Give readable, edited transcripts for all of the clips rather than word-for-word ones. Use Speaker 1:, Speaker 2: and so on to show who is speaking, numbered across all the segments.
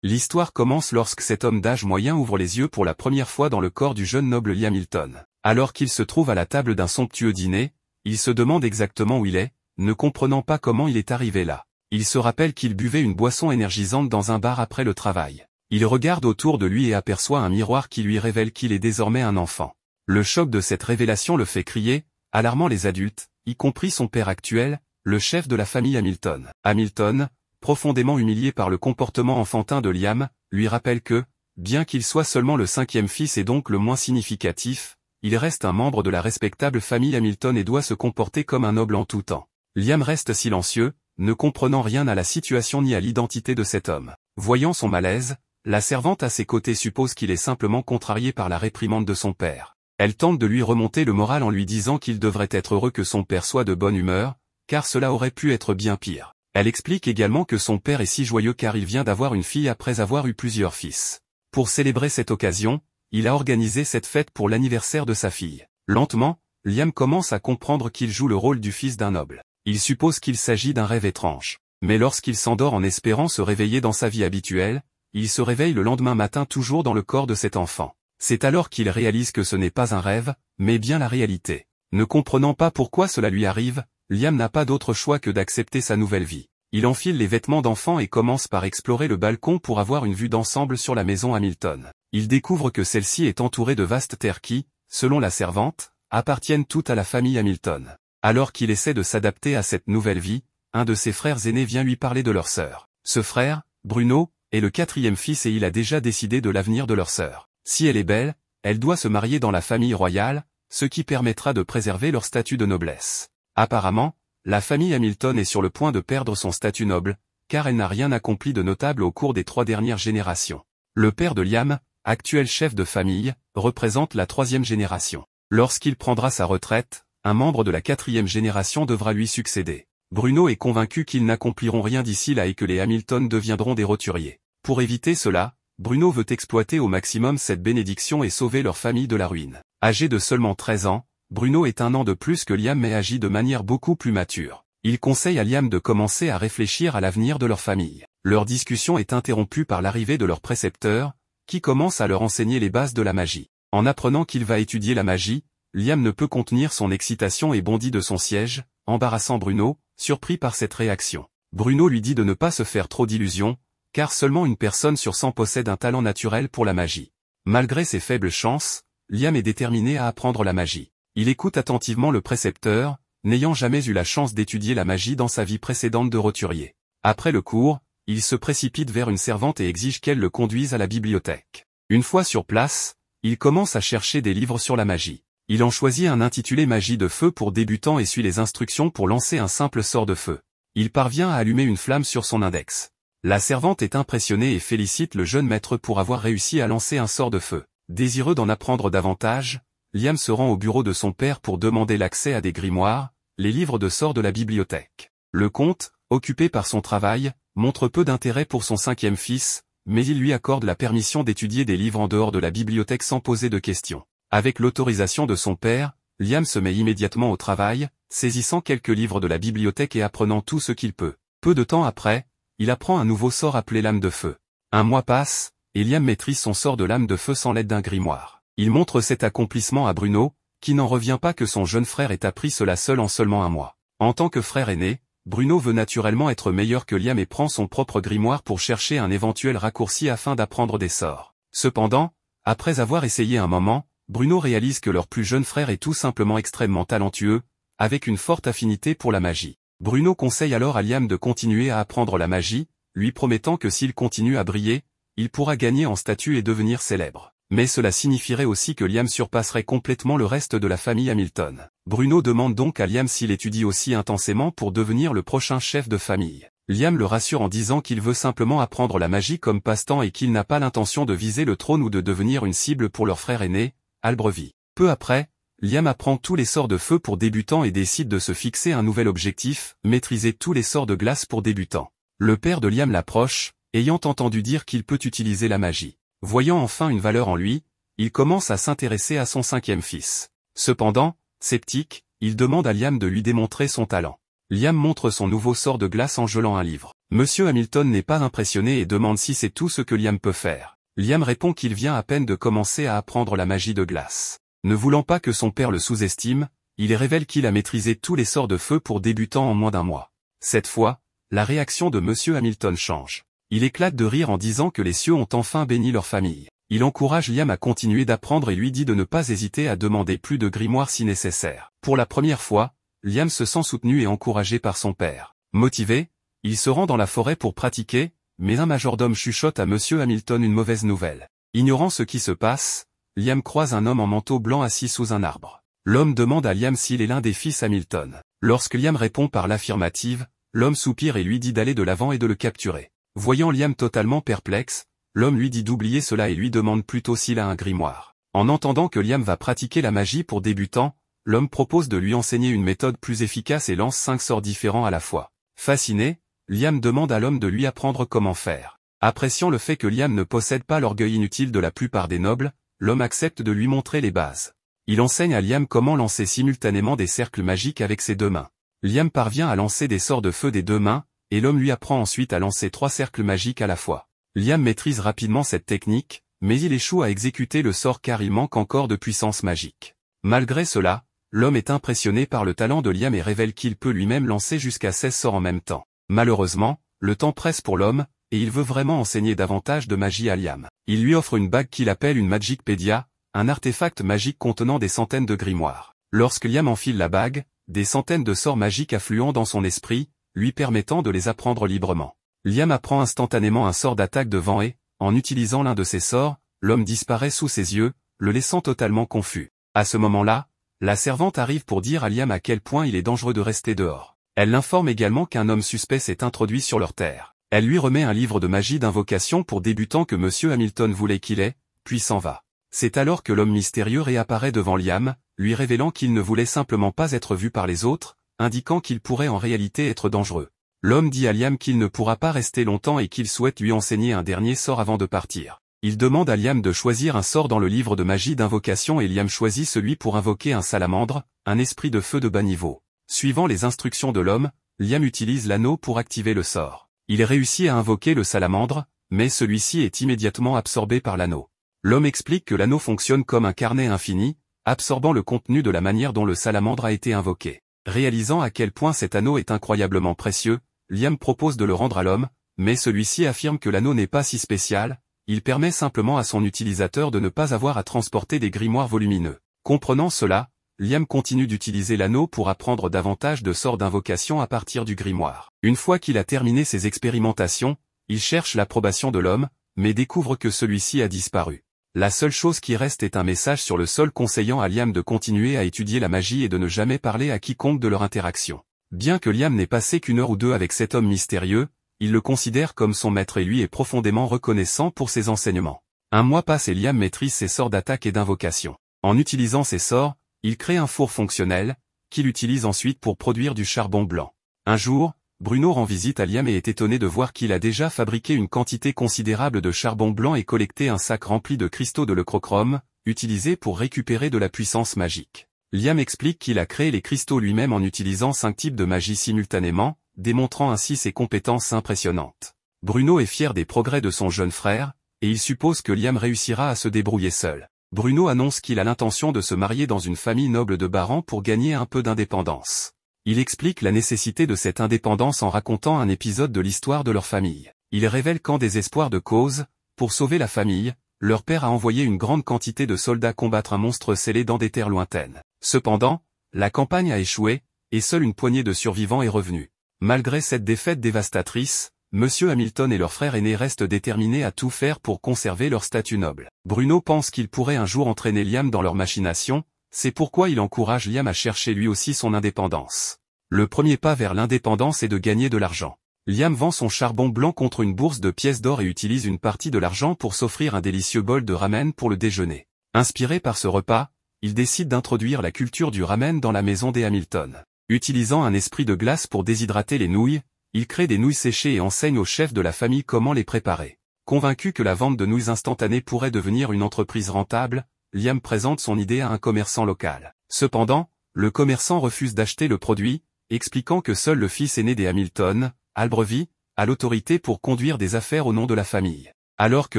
Speaker 1: L'histoire commence lorsque cet homme d'âge moyen ouvre les yeux pour la première fois dans le corps du jeune noble Liam Hilton. Alors qu'il se trouve à la table d'un somptueux dîner, il se demande exactement où il est, ne comprenant pas comment il est arrivé là. Il se rappelle qu'il buvait une boisson énergisante dans un bar après le travail. Il regarde autour de lui et aperçoit un miroir qui lui révèle qu'il est désormais un enfant. Le choc de cette révélation le fait crier, alarmant les adultes, y compris son père actuel, le chef de la famille Hamilton. Hamilton, profondément humilié par le comportement enfantin de Liam, lui rappelle que, bien qu'il soit seulement le cinquième fils et donc le moins significatif, il reste un membre de la respectable famille Hamilton et doit se comporter comme un noble en tout temps. Liam reste silencieux, ne comprenant rien à la situation ni à l'identité de cet homme. Voyant son malaise, la servante à ses côtés suppose qu'il est simplement contrarié par la réprimande de son père. Elle tente de lui remonter le moral en lui disant qu'il devrait être heureux que son père soit de bonne humeur, car cela aurait pu être bien pire. Elle explique également que son père est si joyeux car il vient d'avoir une fille après avoir eu plusieurs fils. Pour célébrer cette occasion, il a organisé cette fête pour l'anniversaire de sa fille. Lentement, Liam commence à comprendre qu'il joue le rôle du fils d'un noble. Il suppose qu'il s'agit d'un rêve étrange. Mais lorsqu'il s'endort en espérant se réveiller dans sa vie habituelle, il se réveille le lendemain matin toujours dans le corps de cet enfant. C'est alors qu'il réalise que ce n'est pas un rêve, mais bien la réalité. Ne comprenant pas pourquoi cela lui arrive, Liam n'a pas d'autre choix que d'accepter sa nouvelle vie. Il enfile les vêtements d'enfant et commence par explorer le balcon pour avoir une vue d'ensemble sur la maison Hamilton. Il découvre que celle-ci est entourée de vastes terres qui, selon la servante, appartiennent toutes à la famille Hamilton. Alors qu'il essaie de s'adapter à cette nouvelle vie, un de ses frères aînés vient lui parler de leur sœur. Ce frère, Bruno, est le quatrième fils et il a déjà décidé de l'avenir de leur sœur. Si elle est belle, elle doit se marier dans la famille royale, ce qui permettra de préserver leur statut de noblesse. Apparemment, la famille Hamilton est sur le point de perdre son statut noble, car elle n'a rien accompli de notable au cours des 3 dernières générations. Le père de Liam, actuel chef de famille, représente la 3e génération. Lorsqu'il prendra sa retraite, un membre de la 4e génération devra lui succéder. Bruno est convaincu qu'ils n'accompliront rien d'ici là et que les Hamilton deviendront des roturiers. Pour éviter cela, Bruno veut exploiter au maximum cette bénédiction et sauver leur famille de la ruine. Âgé de seulement 13 ans, Bruno est 1 an de plus que Liam mais agit de manière beaucoup plus mature. Il conseille à Liam de commencer à réfléchir à l'avenir de leur famille. Leur discussion est interrompue par l'arrivée de leur précepteur, qui commence à leur enseigner les bases de la magie. En apprenant qu'il va étudier la magie, Liam ne peut contenir son excitation et bondit de son siège, embarrassant Bruno, surpris par cette réaction. Bruno lui dit de ne pas se faire trop d'illusions, car seulement une personne sur 100 possède un talent naturel pour la magie. Malgré ses faibles chances, Liam est déterminé à apprendre la magie. Il écoute attentivement le précepteur, n'ayant jamais eu la chance d'étudier la magie dans sa vie précédente de roturier. Après le cours, il se précipite vers une servante et exige qu'elle le conduise à la bibliothèque. Une fois sur place, il commence à chercher des livres sur la magie. Il en choisit un intitulé Magie de feu pour débutants et suit les instructions pour lancer un simple sort de feu. Il parvient à allumer une flamme sur son index. La servante est impressionnée et félicite le jeune maître pour avoir réussi à lancer un sort de feu. Désireux d'en apprendre davantage, Liam se rend au bureau de son père pour demander l'accès à des grimoires, les livres de sorts de la bibliothèque. Le comte, occupé par son travail, montre peu d'intérêt pour son 5e fils, mais il lui accorde la permission d'étudier des livres en dehors de la bibliothèque sans poser de questions. Avec l'autorisation de son père, Liam se met immédiatement au travail, saisissant quelques livres de la bibliothèque et apprenant tout ce qu'il peut. Peu de temps après, il apprend un nouveau sort appelé Lame de feu. Un mois passe, et Liam maîtrise son sort de lame de feu sans l'aide d'un grimoire. Il montre cet accomplissement à Bruno, qui n'en revient pas que son jeune frère ait appris cela seul en seulement 1 mois. En tant que frère aîné, Bruno veut naturellement être meilleur que Liam et prend son propre grimoire pour chercher un éventuel raccourci afin d'apprendre des sorts. Cependant, après avoir essayé un moment, Bruno réalise que leur plus jeune frère est tout simplement extrêmement talentueux, avec une forte affinité pour la magie. Bruno conseille alors à Liam de continuer à apprendre la magie, lui promettant que s'il continue à briller, il pourra gagner en statut et devenir célèbre. Mais cela signifierait aussi que Liam surpasserait complètement le reste de la famille Hamilton. Bruno demande donc à Liam s'il étudie aussi intensément pour devenir le prochain chef de famille. Liam le rassure en disant qu'il veut simplement apprendre la magie comme passe-temps et qu'il n'a pas l'intention de viser le trône ou de devenir une cible pour leur frère aîné, Albrevi. Peu après, Liam apprend tous les sorts de feu pour débutants et décide de se fixer un nouvel objectif, maîtriser tous les sorts de glace pour débutants. Le père de Liam l'approche, ayant entendu dire qu'il peut utiliser la magie. Voyant enfin une valeur en lui, il commence à s'intéresser à son 5e fils. Cependant, sceptique, il demande à Liam de lui démontrer son talent. Liam montre son nouveau sort de glace en gelant un livre. Monsieur Hamilton n'est pas impressionné et demande si c'est tout ce que Liam peut faire. Liam répond qu'il vient à peine de commencer à apprendre la magie de glace. Ne voulant pas que son père le sous-estime, il révèle qu'il a maîtrisé tous les sorts de feu pour débutants en moins d'un mois. Cette fois, la réaction de Monsieur Hamilton change. Il éclate de rire en disant que les cieux ont enfin béni leur famille. Il encourage Liam à continuer d'apprendre et lui dit de ne pas hésiter à demander plus de grimoires si nécessaire. Pour la première fois, Liam se sent soutenu et encouragé par son père. Motivé, il se rend dans la forêt pour pratiquer, mais un majordome chuchote à Monsieur Hamilton une mauvaise nouvelle. Ignorant ce qui se passe, Liam croise un homme en manteau blanc assis sous un arbre. L'homme demande à Liam s'il est l'un des fils Hamilton. Lorsque Liam répond par l'affirmative, l'homme soupire et lui dit d'aller de l'avant et de le capturer. Voyant Liam totalement perplexe, l'homme lui dit d'oublier cela et lui demande plutôt s'il a un grimoire. En entendant que Liam va pratiquer la magie pour débutants, l'homme propose de lui enseigner une méthode plus efficace et lance 5 sorts différents à la fois. Fasciné, Liam demande à l'homme de lui apprendre comment faire. Appréciant le fait que Liam ne possède pas l'orgueil inutile de la plupart des nobles, l'homme accepte de lui montrer les bases. Il enseigne à Liam comment lancer simultanément des cercles magiques avec ses 2 mains. Liam parvient à lancer des sorts de feu des 2 mains, et l'homme lui apprend ensuite à lancer 3 cercles magiques à la fois. Liam maîtrise rapidement cette technique, mais il échoue à exécuter le sort car il manque encore de puissance magique. Malgré cela, l'homme est impressionné par le talent de Liam et révèle qu'il peut lui-même lancer jusqu'à 16 sorts en même temps. Malheureusement, le temps presse pour l'homme, et il veut vraiment enseigner davantage de magie à Liam. Il lui offre une bague qu'il appelle une Magicpedia, un artefact magique contenant des centaines de grimoires. Lorsque Liam enfile la bague, des centaines de sorts magiques affluent dans son esprit, lui permettant de les apprendre librement. Liam apprend instantanément un sort d'attaque de vent et, en utilisant l'un de ces sorts, l'homme disparaît sous ses yeux, le laissant totalement confus. À ce moment-là, la servante arrive pour dire à Liam à quel point il est dangereux de rester dehors. Elle l'informe également qu'un homme suspect s'est introduit sur leur terre. Elle lui remet un livre de magie d'invocation pour débutants que Monsieur Hamilton voulait qu'il ait, puis s'en va. C'est alors que l'homme mystérieux réapparaît devant Liam, lui révélant qu'il ne voulait simplement pas être vu par les autres, indiquant qu'il pourrait en réalité être dangereux. L'homme dit à Liam qu'il ne pourra pas rester longtemps et qu'il souhaite lui enseigner un dernier sort avant de partir. Il demande à Liam de choisir un sort dans le livre de magie d'invocation et Liam choisit celui pour invoquer un salamandre, un esprit de feu de bas niveau. Suivant les instructions de l'homme, Liam utilise l'anneau pour activer le sort. Il réussit à invoquer le salamandre, mais celui-ci est immédiatement absorbé par l'anneau. L'homme explique que l'anneau fonctionne comme un carnet infini, absorbant le contenu de la manière dont le salamandre a été invoqué. Réalisant à quel point cet anneau est incroyablement précieux, Liam propose de le rendre à l'homme, mais celui-ci affirme que l'anneau n'est pas si spécial, il permet simplement à son utilisateur de ne pas avoir à transporter des grimoires volumineux. Comprenant cela, Liam continue d'utiliser l'anneau pour apprendre davantage de sorts d'invocation à partir du grimoire. Une fois qu'il a terminé ses expérimentations, il cherche l'approbation de l'homme, mais découvre que celui-ci a disparu. La seule chose qui reste est un message sur le sol conseillant à Liam de continuer à étudier la magie et de ne jamais parler à quiconque de leur interaction. Bien que Liam n'ait passé qu'une heure ou deux avec cet homme mystérieux, il le considère comme son maître et lui est profondément reconnaissant pour ses enseignements. Un mois passe et Liam maîtrise ses sorts d'attaque et d'invocation. En utilisant ces sorts, il crée un four fonctionnel, qu'il utilise ensuite pour produire du charbon blanc. Un jour, Bruno rend visite à Liam et est étonné de voir qu'il a déjà fabriqué une quantité considérable de charbon blanc et collecté un sac rempli de cristaux de l'euchrochrome, utilisés pour récupérer de la puissance magique. Liam explique qu'il a créé les cristaux lui-même en utilisant 5 types de magie simultanément, démontrant ainsi ses compétences impressionnantes. Bruno est fier des progrès de son jeune frère, et il suppose que Liam réussira à se débrouiller seul. Bruno annonce qu'il a l'intention de se marier dans une famille noble de Baran pour gagner un peu d'indépendance. Il explique la nécessité de cette indépendance en racontant un épisode de l'histoire de leur famille. Il révèle qu'en désespoir de cause, pour sauver la famille, leur père a envoyé une grande quantité de soldats combattre un monstre scellé dans des terres lointaines. Cependant, la campagne a échoué, et seule une poignée de survivants est revenue. Malgré cette défaite dévastatrice, Monsieur Hamilton et leur frère aîné restent déterminés à tout faire pour conserver leur statut noble. Bruno pense qu'il pourrait un jour entraîner Liam dans leur machination, c'est pourquoi il encourage Liam à chercher lui aussi son indépendance. Le premier pas vers l'indépendance est de gagner de l'argent. Liam vend son charbon blanc contre une bourse de pièces d'or et utilise une partie de l'argent pour s'offrir un délicieux bol de ramen pour le déjeuner. Inspiré par ce repas, il décide d'introduire la culture du ramen dans la maison des Hamilton. Utilisant un esprit de glace pour déshydrater les nouilles, il crée des nouilles séchées et enseigne au chef de la famille comment les préparer. Convaincu que la vente de nouilles instantanées pourrait devenir une entreprise rentable, Liam présente son idée à un commerçant local. Cependant, le commerçant refuse d'acheter le produit, expliquant que seul le fils aîné des Hamilton, Albrevy, a l'autorité pour conduire des affaires au nom de la famille. Alors que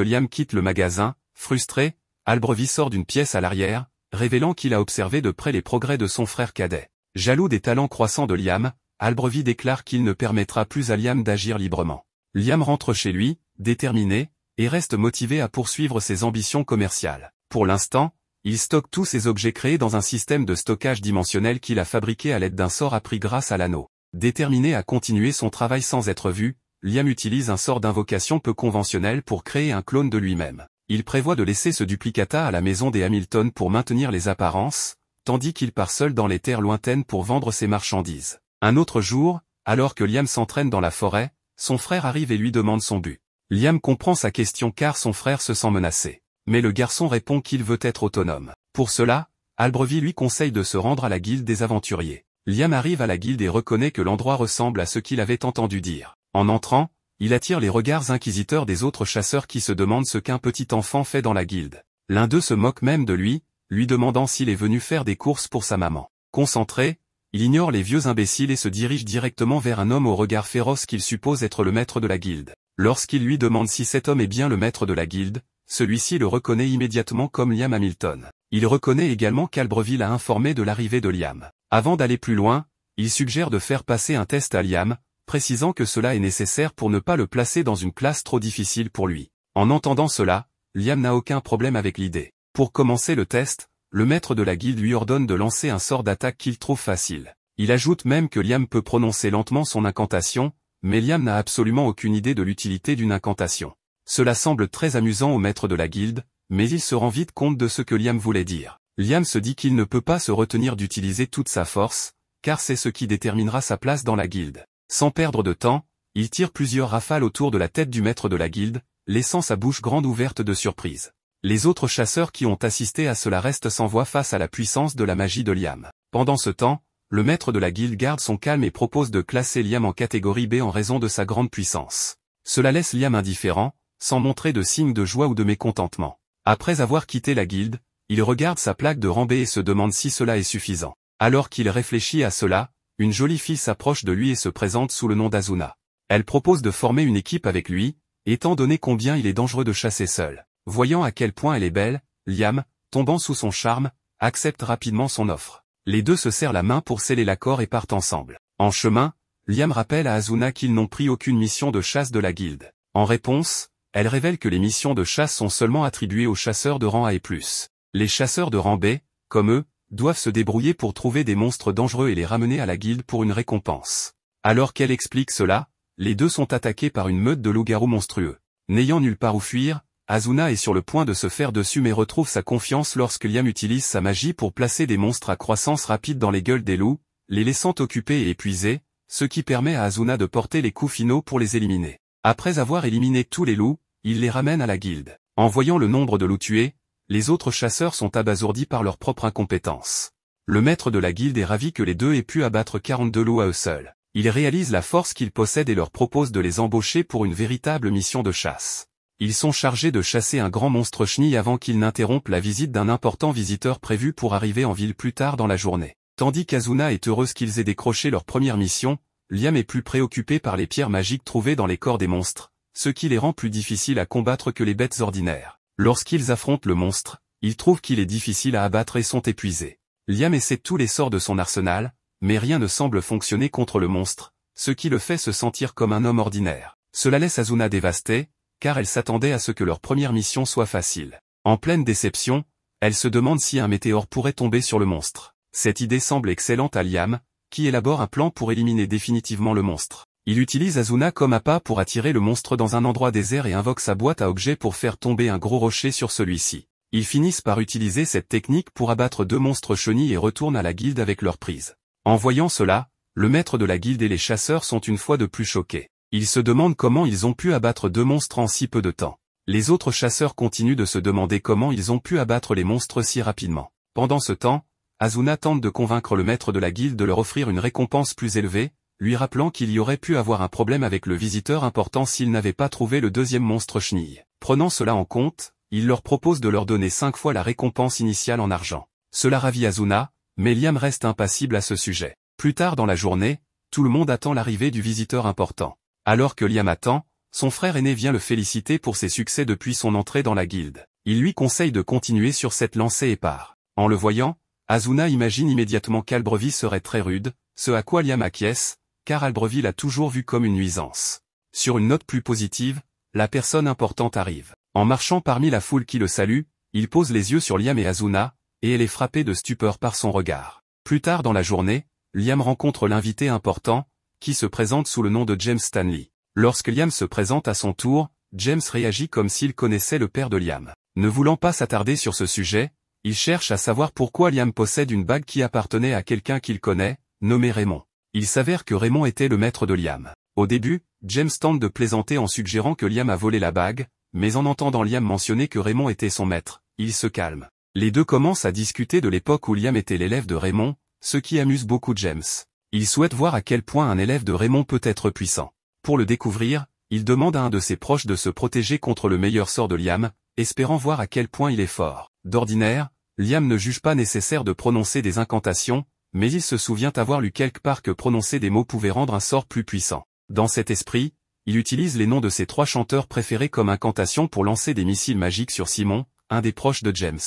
Speaker 1: Liam quitte le magasin, frustré, Albrevy sort d'une pièce à l'arrière, révélant qu'il a observé de près les progrès de son frère cadet. Jaloux des talents croissants de Liam, Albrevy déclare qu'il ne permettra plus à Liam d'agir librement. Liam rentre chez lui, déterminé, et reste motivé à poursuivre ses ambitions commerciales. Pour l'instant, il stocke tous ses objets créés dans un système de stockage dimensionnel qu'il a fabriqué à l'aide d'un sort appris grâce à l'anneau. Déterminé à continuer son travail sans être vu, Liam utilise un sort d'invocation peu conventionnel pour créer un clone de lui-même. Il prévoit de laisser ce duplicata à la maison des Hamilton pour maintenir les apparences, tandis qu'il part seul dans les terres lointaines pour vendre ses marchandises. Un autre jour, alors que Liam s'entraîne dans la forêt, son frère arrive et lui demande son but. Liam comprend sa question car son frère se sent menacé. Mais le garçon répond qu'il veut être autonome. Pour cela, Albrevy lui conseille de se rendre à la guilde des aventuriers. Liam arrive à la guilde et reconnaît que l'endroit ressemble à ce qu'il avait entendu dire. En entrant, il attire les regards inquisiteurs des autres chasseurs qui se demandent ce qu'un petit enfant fait dans la guilde. L'un d'eux se moque même de lui demandant s'il est venu faire des courses pour sa maman. Concentré, il ignore les vieux imbéciles et se dirige directement vers un homme au regard féroce qu'il suppose être le maître de la guilde. Lorsqu'il lui demande si cet homme est bien le maître de la guilde, celui-ci le reconnaît immédiatement comme Liam Hamilton. Il reconnaît également qu'Albrevy l'a informé de l'arrivée de Liam. Avant d'aller plus loin, il suggère de faire passer un test à Liam, précisant que cela est nécessaire pour ne pas le placer dans une classe trop difficile pour lui. En entendant cela, Liam n'a aucun problème avec l'idée. Pour commencer le test, le maître de la guilde lui ordonne de lancer un sort d'attaque qu'il trouve facile. Il ajoute même que Liam peut prononcer lentement son incantation, mais Liam n'a absolument aucune idée de l'utilité d'une incantation. Cela semble très amusant au maître de la guilde, mais il se rend vite compte de ce que Liam voulait dire. Liam se dit qu'il ne peut pas se retenir d'utiliser toute sa force, car c'est ce qui déterminera sa place dans la guilde. Sans perdre de temps, il tire plusieurs rafales autour de la tête du maître de la guilde, laissant sa bouche grande ouverte de surprise. Les autres chasseurs qui ont assisté à cela restent sans voix face à la puissance de la magie de Liam. Pendant ce temps, le maître de la guilde garde son calme et propose de classer Liam en catégorie B en raison de sa grande puissance. Cela laisse Liam indifférent, sans montrer de signes de joie ou de mécontentement. Après avoir quitté la guilde, il regarde sa plaque de rang B et se demande si cela est suffisant. Alors qu'il réfléchit à cela, une jolie fille s'approche de lui et se présente sous le nom d'Azuna. Elle propose de former une équipe avec lui, étant donné combien il est dangereux de chasser seul. Voyant à quel point elle est belle, Liam, tombant sous son charme, accepte rapidement son offre. Les deux se serrent la main pour sceller l'accord et partent ensemble. En chemin, Liam rappelle à Azuna qu'ils n'ont pris aucune mission de chasse de la guilde. En réponse, elle révèle que les missions de chasse sont seulement attribuées aux chasseurs de rang A et plus. Les chasseurs de rang B, comme eux, doivent se débrouiller pour trouver des monstres dangereux et les ramener à la guilde pour une récompense. Alors qu'elle explique cela, les deux sont attaqués par une meute de loups-garous monstrueux. N'ayant nulle part où fuir, Azuna est sur le point de se faire dessus mais retrouve sa confiance lorsque Liam utilise sa magie pour placer des monstres à croissance rapide dans les gueules des loups, les laissant occupés et épuisés, ce qui permet à Azuna de porter les coups finaux pour les éliminer. Après avoir éliminé tous les loups, il les ramène à la guilde. En voyant le nombre de loups tués, les autres chasseurs sont abasourdis par leur propre incompétence. Le maître de la guilde est ravi que les deux aient pu abattre 42 loups à eux seuls. Il réalise la force qu'ils possèdent et leur propose de les embaucher pour une véritable mission de chasse. Ils sont chargés de chasser un grand monstre chenille avant qu'ils n'interrompent la visite d'un important visiteur prévu pour arriver en ville plus tard dans la journée. Tandis qu'Azuna est heureuse qu'ils aient décroché leur première mission, Liam est plus préoccupé par les pierres magiques trouvées dans les corps des monstres, ce qui les rend plus difficiles à combattre que les bêtes ordinaires. Lorsqu'ils affrontent le monstre, ils trouvent qu'il est difficile à abattre et sont épuisés. Liam essaie tous les sorts de son arsenal, mais rien ne semble fonctionner contre le monstre, ce qui le fait se sentir comme un homme ordinaire. Cela laisse Azuna dévastée, car elle s'attendait à ce que leur première mission soit facile. En pleine déception, elle se demande si un météore pourrait tomber sur le monstre. Cette idée semble excellente à Liam, qui élabore un plan pour éliminer définitivement le monstre. Il utilise Azuna comme appât pour attirer le monstre dans un endroit désert et invoque sa boîte à objets pour faire tomber un gros rocher sur celui-ci. Ils finissent par utiliser cette technique pour abattre 2 monstres chenilles et retournent à la guilde avec leur prise. En voyant cela, le maître de la guilde et les chasseurs sont une fois de plus choqués. Ils se demandent comment ils ont pu abattre 2 monstres en si peu de temps. Les autres chasseurs continuent de se demander comment ils ont pu abattre les monstres si rapidement. Pendant ce temps, Azuna tente de convaincre le maître de la guilde de leur offrir une récompense plus élevée, lui rappelant qu'il y aurait pu avoir un problème avec le visiteur important s'il n'avait pas trouvé le 2e monstre chenille. Prenant cela en compte, il leur propose de leur donner 5 fois la récompense initiale en argent. Cela ravit Azuna, mais Liam reste impassible à ce sujet. Plus tard dans la journée, tout le monde attend l'arrivée du visiteur important. Alors que Liam attend, son frère aîné vient le féliciter pour ses succès depuis son entrée dans la guilde. Il lui conseille de continuer sur cette lancée et part. En le voyant, Asuna imagine immédiatement qu'Albreville serait très rude, ce à quoi Liam acquiesce, car Albreville l'a toujours vu comme une nuisance. Sur une note plus positive, la personne importante arrive. En marchant parmi la foule qui le salue, il pose les yeux sur Liam et Asuna, et elle est frappée de stupeur par son regard. Plus tard dans la journée, Liam rencontre l'invité important, qui se présente sous le nom de James Stanley. Lorsque Liam se présente à son tour, James réagit comme s'il connaissait le père de Liam. Ne voulant pas s'attarder sur ce sujet, il cherche à savoir pourquoi Liam possède une bague qui appartenait à quelqu'un qu'il connaît, nommé Raymond. Il s'avère que Raymond était le maître de Liam. Au début, James tente de plaisanter en suggérant que Liam a volé la bague, mais en entendant Liam mentionner que Raymond était son maître, il se calme. Les deux commencent à discuter de l'époque où Liam était l'élève de Raymond, ce qui amuse beaucoup James. Il souhaite voir à quel point un élève de Raymond peut être puissant. Pour le découvrir, il demande à un de ses proches de se protéger contre le meilleur sort de Liam, espérant voir à quel point il est fort. D'ordinaire, Liam ne juge pas nécessaire de prononcer des incantations, mais il se souvient avoir lu quelque part que prononcer des mots pouvait rendre un sort plus puissant. Dans cet esprit, il utilise les noms de ses 3 chanteurs préférés comme incantation pour lancer des missiles magiques sur Simon, un des proches de James.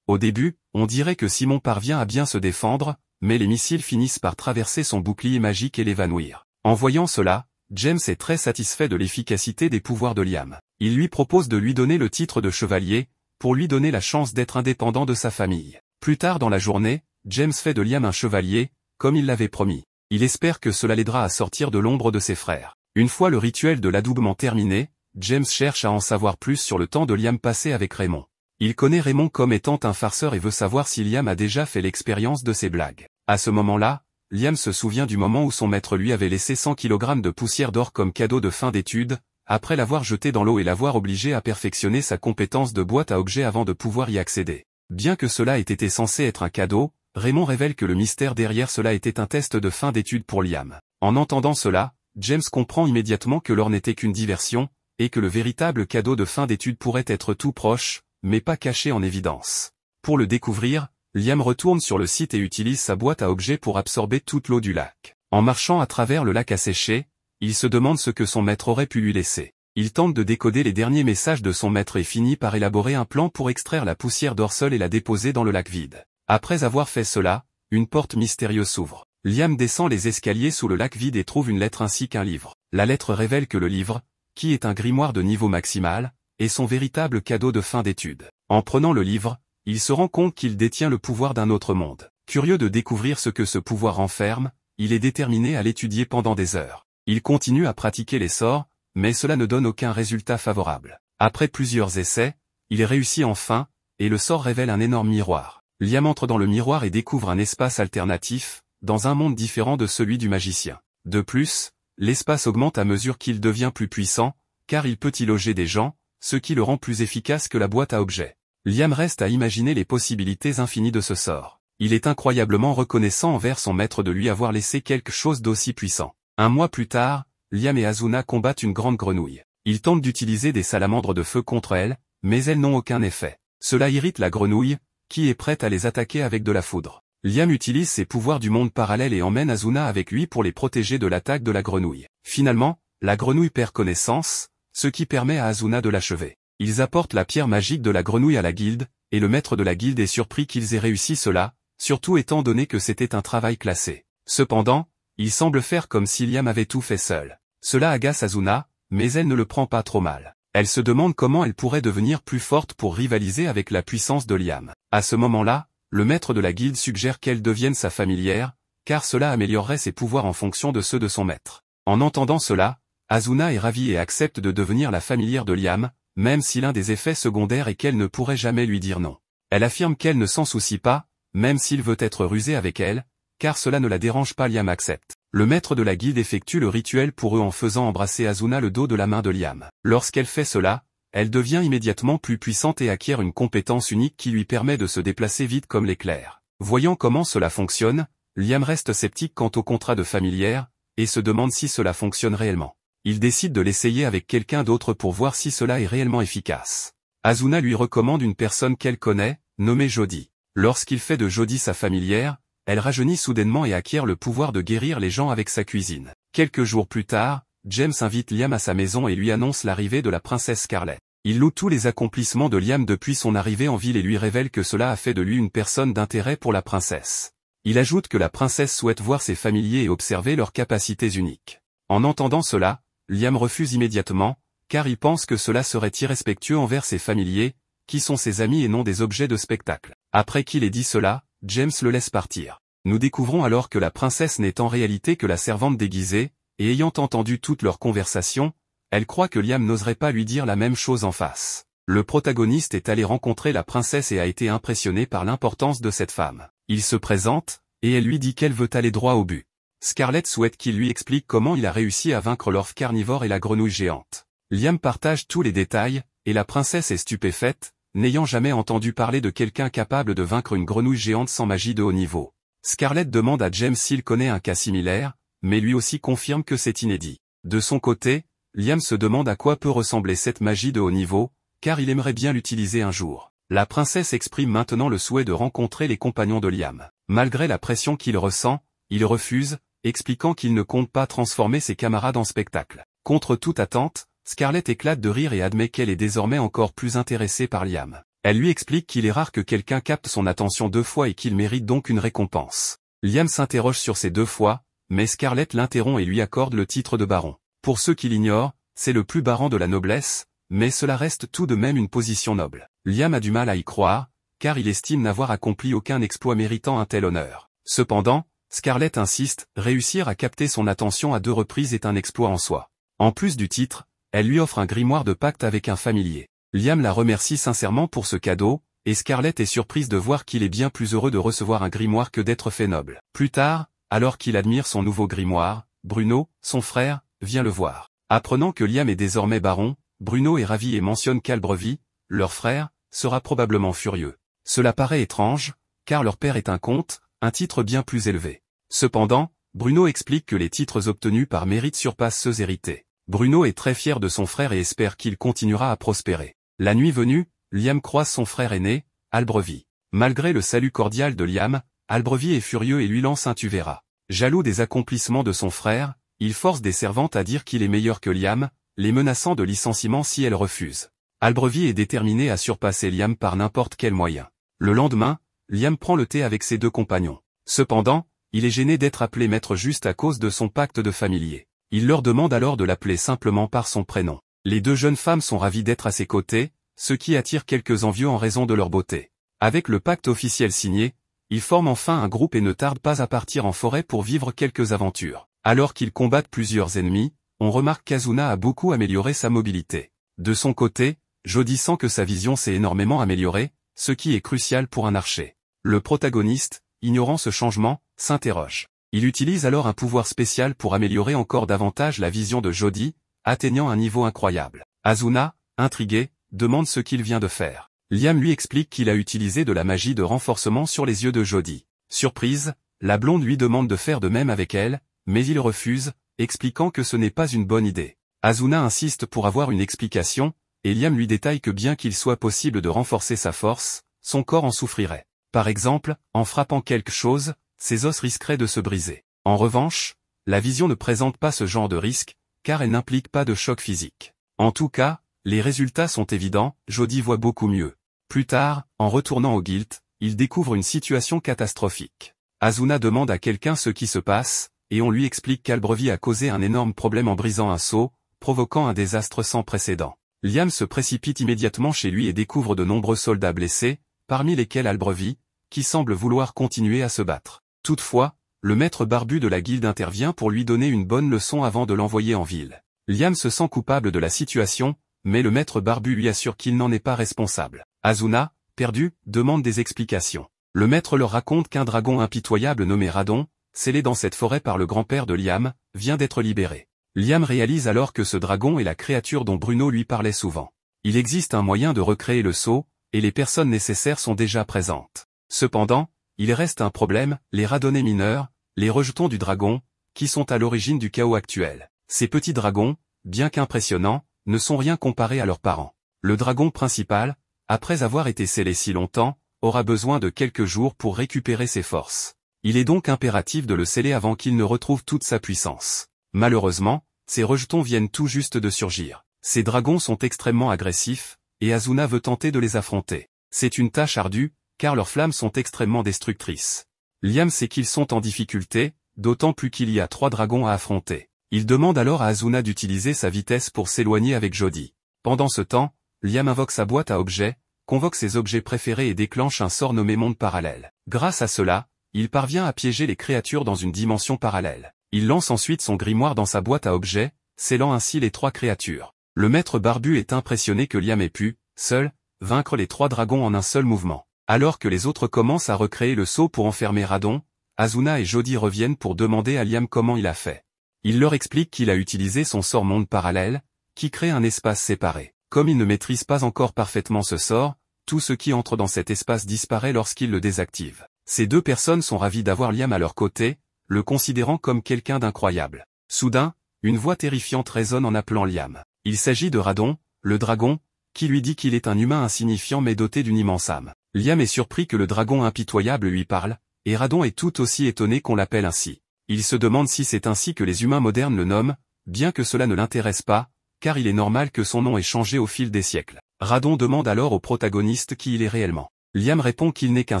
Speaker 1: Au début, on dirait que Simon parvient à bien se défendre, mais les missiles finissent par traverser son bouclier magique et l'évanouir. En voyant cela, James est très satisfait de l'efficacité des pouvoirs de Liam. Il lui propose de lui donner le titre de chevalier, pour lui donner la chance d'être indépendant de sa famille. Plus tard dans la journée, James fait de Liam un chevalier, comme il l'avait promis. Il espère que cela l'aidera à sortir de l'ombre de ses frères. Une fois le rituel de l'adoubement terminé, James cherche à en savoir plus sur le temps de Liam passé avec Raymond. Il connaît Raymond comme étant un farceur et veut savoir si Liam a déjà fait l'expérience de ses blagues. À ce moment-là, Liam se souvient du moment où son maître lui avait laissé 100 kg de poussière d'or comme cadeau de fin d'études, après l'avoir jeté dans l'eau et l'avoir obligé à perfectionner sa compétence de boîte à objets avant de pouvoir y accéder. Bien que cela ait été censé être un cadeau, Raymond révèle que le mystère derrière cela était un test de fin d'études pour Liam. En entendant cela, James comprend immédiatement que l'or n'était qu'une diversion, et que le véritable cadeau de fin d'études pourrait être tout proche, mais pas caché en évidence. Pour le découvrir, Liam retourne sur le site et utilise sa boîte à objets pour absorber toute l'eau du lac. En marchant à travers le lac asséché, il se demande ce que son maître aurait pu lui laisser. Il tente de décoder les derniers messages de son maître et finit par élaborer un plan pour extraire la poussière d'or seule et la déposer dans le lac vide. Après avoir fait cela, une porte mystérieuse s'ouvre. Liam descend les escaliers sous le lac vide et trouve une lettre ainsi qu'un livre. La lettre révèle que le livre, qui est un grimoire de niveau maximal, est son véritable cadeau de fin d'études. En prenant le livre, il se rend compte qu'il détient le pouvoir d'un autre monde. Curieux de découvrir ce que ce pouvoir renferme, il est déterminé à l'étudier pendant des heures. Il continue à pratiquer les sorts, mais cela ne donne aucun résultat favorable. Après plusieurs essais, il réussit enfin, et le sort révèle un énorme miroir. Liam entre dans le miroir et découvre un espace alternatif, dans un monde différent de celui du magicien. De plus, l'espace augmente à mesure qu'il devient plus puissant, car il peut y loger des gens, ce qui le rend plus efficace que la boîte à objets. Liam reste à imaginer les possibilités infinies de ce sort. Il est incroyablement reconnaissant envers son maître de lui avoir laissé quelque chose d'aussi puissant. Un mois plus tard, Liam et Asuna combattent une grande grenouille. Ils tentent d'utiliser des salamandres de feu contre elle, mais elles n'ont aucun effet. Cela irrite la grenouille, qui est prête à les attaquer avec de la foudre. Liam utilise ses pouvoirs du monde parallèle et emmène Asuna avec lui pour les protéger de l'attaque de la grenouille. Finalement, la grenouille perd connaissance, ce qui permet à Asuna de l'achever. Ils apportent la pierre magique de la grenouille à la guilde, et le maître de la guilde est surpris qu'ils aient réussi cela, surtout étant donné que c'était un travail classé. Cependant, il semble faire comme si Liam avait tout fait seul. Cela agace Asuna, mais elle ne le prend pas trop mal. Elle se demande comment elle pourrait devenir plus forte pour rivaliser avec la puissance de Liam. À ce moment-là, le maître de la guilde suggère qu'elle devienne sa familière, car cela améliorerait ses pouvoirs en fonction de ceux de son maître. En entendant cela, Asuna est ravie et accepte de devenir la familière de Liam, même si l'un des effets secondaires est qu'elle ne pourrait jamais lui dire non. Elle affirme qu'elle ne s'en soucie pas, même s'il veut être rusé avec elle, car cela ne la dérange pas. Liam accepte. Le maître de la guilde effectue le rituel pour eux en faisant embrasser Asuna le dos de la main de Liam. Lorsqu'elle fait cela, elle devient immédiatement plus puissante et acquiert une compétence unique qui lui permet de se déplacer vite comme l'éclair. Voyant comment cela fonctionne, Liam reste sceptique quant au contrat de familière, et se demande si cela fonctionne réellement. Il décide de l'essayer avec quelqu'un d'autre pour voir si cela est réellement efficace. Asuna lui recommande une personne qu'elle connaît, nommée Jodie. Lorsqu'il fait de Jodie sa familière, elle rajeunit soudainement et acquiert le pouvoir de guérir les gens avec sa cuisine. Quelques jours plus tard, James invite Liam à sa maison et lui annonce l'arrivée de la princesse Scarlett. Il loue tous les accomplissements de Liam depuis son arrivée en ville et lui révèle que cela a fait de lui une personne d'intérêt pour la princesse. Il ajoute que la princesse souhaite voir ses familiers et observer leurs capacités uniques. En entendant cela, Liam refuse immédiatement, car il pense que cela serait irrespectueux envers ses familiers, qui sont ses amis et non des objets de spectacle. Après qu'il ait dit cela, James le laisse partir. Nous découvrons alors que la princesse n'est en réalité que la servante déguisée, et ayant entendu toute leur conversation, elle croit que Liam n'oserait pas lui dire la même chose en face. Le protagoniste est allé rencontrer la princesse et a été impressionné par l'importance de cette femme. Il se présente, et elle lui dit qu'elle veut aller droit au but. Scarlett souhaite qu'il lui explique comment il a réussi à vaincre l'orfe carnivore et la grenouille géante. Liam partage tous les détails, et la princesse est stupéfaite, n'ayant jamais entendu parler de quelqu'un capable de vaincre une grenouille géante sans magie de haut niveau. Scarlett demande à James s'il connaît un cas similaire, mais lui aussi confirme que c'est inédit. De son côté, Liam se demande à quoi peut ressembler cette magie de haut niveau, car il aimerait bien l'utiliser un jour. La princesse exprime maintenant le souhait de rencontrer les compagnons de Liam. Malgré la pression qu'il ressent, il refuse, expliquant qu'il ne compte pas transformer ses camarades en spectacle. Contre toute attente, Scarlett éclate de rire et admet qu'elle est désormais encore plus intéressée par Liam. Elle lui explique qu'il est rare que quelqu'un capte son attention 2 fois et qu'il mérite donc une récompense. Liam s'interroge sur ces 2 fois, mais Scarlett l'interrompt et lui accorde le titre de baron. Pour ceux qui l'ignorent, c'est le plus bas rang de la noblesse, mais cela reste tout de même une position noble. Liam a du mal à y croire, car il estime n'avoir accompli aucun exploit méritant un tel honneur. Cependant, Scarlett insiste, réussir à capter son attention à 2 reprises est un exploit en soi. En plus du titre, elle lui offre un grimoire de pacte avec un familier. Liam la remercie sincèrement pour ce cadeau, et Scarlett est surprise de voir qu'il est bien plus heureux de recevoir un grimoire que d'être fait noble. Plus tard, alors qu'il admire son nouveau grimoire, Bruno, son frère, vient le voir. Apprenant que Liam est désormais baron, Bruno est ravi et mentionne qu'Albrevie, leur frère, sera probablement furieux. Cela paraît étrange, car leur père est un comte, un titre bien plus élevé. Cependant, Bruno explique que les titres obtenus par mérite surpassent ceux hérités. Bruno est très fier de son frère et espère qu'il continuera à prospérer. La nuit venue, Liam croise son frère aîné, Albrevie. Malgré le salut cordial de Liam, Albrevie est furieux et lui lance un tu verras. Jaloux des accomplissements de son frère, il force des servantes à dire qu'il est meilleur que Liam, les menaçant de licenciement si elles refusent. Albrevie est déterminé à surpasser Liam par n'importe quel moyen. Le lendemain, Liam prend le thé avec ses 2 compagnons. Cependant, il est gêné d'être appelé maître juste à cause de son pacte de familier. Il leur demande alors de l'appeler simplement par son prénom. Les 2 jeunes femmes sont ravies d'être à ses côtés, ce qui attire quelques envieux en raison de leur beauté. Avec le pacte officiel signé, ils forment enfin un groupe et ne tardent pas à partir en forêt pour vivre quelques aventures. Alors qu'ils combattent plusieurs ennemis, on remarque qu'Azuna a beaucoup amélioré sa mobilité. De son côté, Jody sent que sa vision s'est énormément améliorée, ce qui est crucial pour un archer. Le protagoniste, ignorant ce changement, s'interroge. Il utilise alors un pouvoir spécial pour améliorer encore davantage la vision de Jody, atteignant un niveau incroyable. Azuna, intrigué, demande ce qu'il vient de faire. Liam lui explique qu'il a utilisé de la magie de renforcement sur les yeux de Jody. Surprise, la blonde lui demande de faire de même avec elle, mais il refuse, expliquant que ce n'est pas une bonne idée. Azuna insiste pour avoir une explication, et Liam lui détaille que bien qu'il soit possible de renforcer sa force, son corps en souffrirait. Par exemple, en frappant quelque chose, ses os risqueraient de se briser. En revanche, la vision ne présente pas ce genre de risque, car elle n'implique pas de choc physique. En tout cas, les résultats sont évidents, Jody voit beaucoup mieux. Plus tard, en retournant au guild, il découvre une situation catastrophique. Azuna demande à quelqu'un ce qui se passe, et on lui explique qu'Albrevie a causé un énorme problème en brisant un seau, provoquant un désastre sans précédent. Liam se précipite immédiatement chez lui et découvre de nombreux soldats blessés, parmi lesquels Albrevie, qui semble vouloir continuer à se battre. Toutefois, le maître barbu de la guilde intervient pour lui donner une bonne leçon avant de l'envoyer en ville. Liam se sent coupable de la situation, mais le maître barbu lui assure qu'il n'en est pas responsable. Azuna, perdu, demande des explications. Le maître leur raconte qu'un dragon impitoyable nommé Radon, scellé dans cette forêt par le grand-père de Liam, vient d'être libéré. Liam réalise alors que ce dragon est la créature dont Bruno lui parlait souvent. Il existe un moyen de recréer le sceau, et les personnes nécessaires sont déjà présentes. Cependant, il reste un problème, les radonnés mineurs, les rejetons du dragon, qui sont à l'origine du chaos actuel. Ces petits dragons, bien qu'impressionnants, ne sont rien comparés à leurs parents. Le dragon principal, après avoir été scellé si longtemps, aura besoin de quelques jours pour récupérer ses forces. Il est donc impératif de le sceller avant qu'il ne retrouve toute sa puissance. Malheureusement, ces rejetons viennent tout juste de surgir. Ces dragons sont extrêmement agressifs, et Asuna veut tenter de les affronter. C'est une tâche ardue, car leurs flammes sont extrêmement destructrices. Liam sait qu'ils sont en difficulté, d'autant plus qu'il y a 3 dragons à affronter. Il demande alors à Asuna d'utiliser sa vitesse pour s'éloigner avec Jody. Pendant ce temps, Liam invoque sa boîte à objets, convoque ses objets préférés et déclenche un sort nommé monde parallèle. Grâce à cela, il parvient à piéger les créatures dans une dimension parallèle. Il lance ensuite son grimoire dans sa boîte à objets, scellant ainsi les 3 créatures. Le maître barbu est impressionné que Liam ait pu, seul, vaincre les 3 dragons en un seul mouvement. Alors que les autres commencent à recréer le sceau pour enfermer Radon, Asuna et Jody reviennent pour demander à Liam comment il a fait. Il leur explique qu'il a utilisé son sort monde parallèle, qui crée un espace séparé. Comme il ne maîtrise pas encore parfaitement ce sort, tout ce qui entre dans cet espace disparaît lorsqu'il le désactive. Ces 2 personnes sont ravies d'avoir Liam à leur côté, le considérant comme quelqu'un d'incroyable. Soudain, une voix terrifiante résonne en appelant Liam. Il s'agit de Radon, le dragon, qui lui dit qu'il est un humain insignifiant mais doté d'une immense âme. Liam est surpris que le dragon impitoyable lui parle, et Radon est tout aussi étonné qu'on l'appelle ainsi. Il se demande si c'est ainsi que les humains modernes le nomment, bien que cela ne l'intéresse pas, car il est normal que son nom ait changé au fil des siècles. Radon demande alors au protagoniste qui il est réellement. Liam répond qu'il n'est qu'un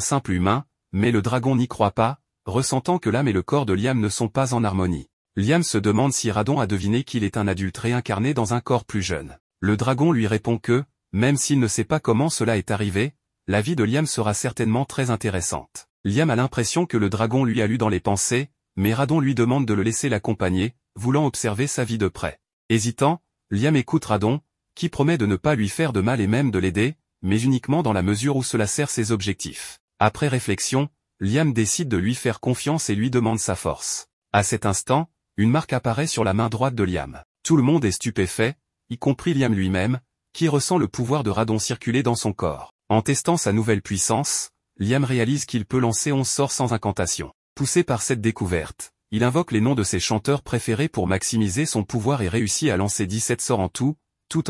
Speaker 1: simple humain, mais le dragon n'y croit pas, ressentant que l'âme et le corps de Liam ne sont pas en harmonie. Liam se demande si Radon a deviné qu'il est un adulte réincarné dans un corps plus jeune. Le dragon lui répond que, même s'il ne sait pas comment cela est arrivé, la vie de Liam sera certainement très intéressante. Liam a l'impression que le dragon lui a lu dans les pensées, mais Radon lui demande de le laisser l'accompagner, voulant observer sa vie de près. Hésitant, Liam écoute Radon, qui promet de ne pas lui faire de mal et même de l'aider, mais uniquement dans la mesure où cela sert ses objectifs. Après réflexion, Liam décide de lui faire confiance et lui demande sa force. À cet instant, une marque apparaît sur la main droite de Liam. Tout le monde est stupéfait, y compris Liam lui-même, qui ressent le pouvoir de Radon circuler dans son corps. En testant sa nouvelle puissance, Liam réalise qu'il peut lancer 11 sorts sans incantation. Poussé par cette découverte, il invoque les noms de ses chanteurs préférés pour maximiser son pouvoir et réussit à lancer 17 sorts en tout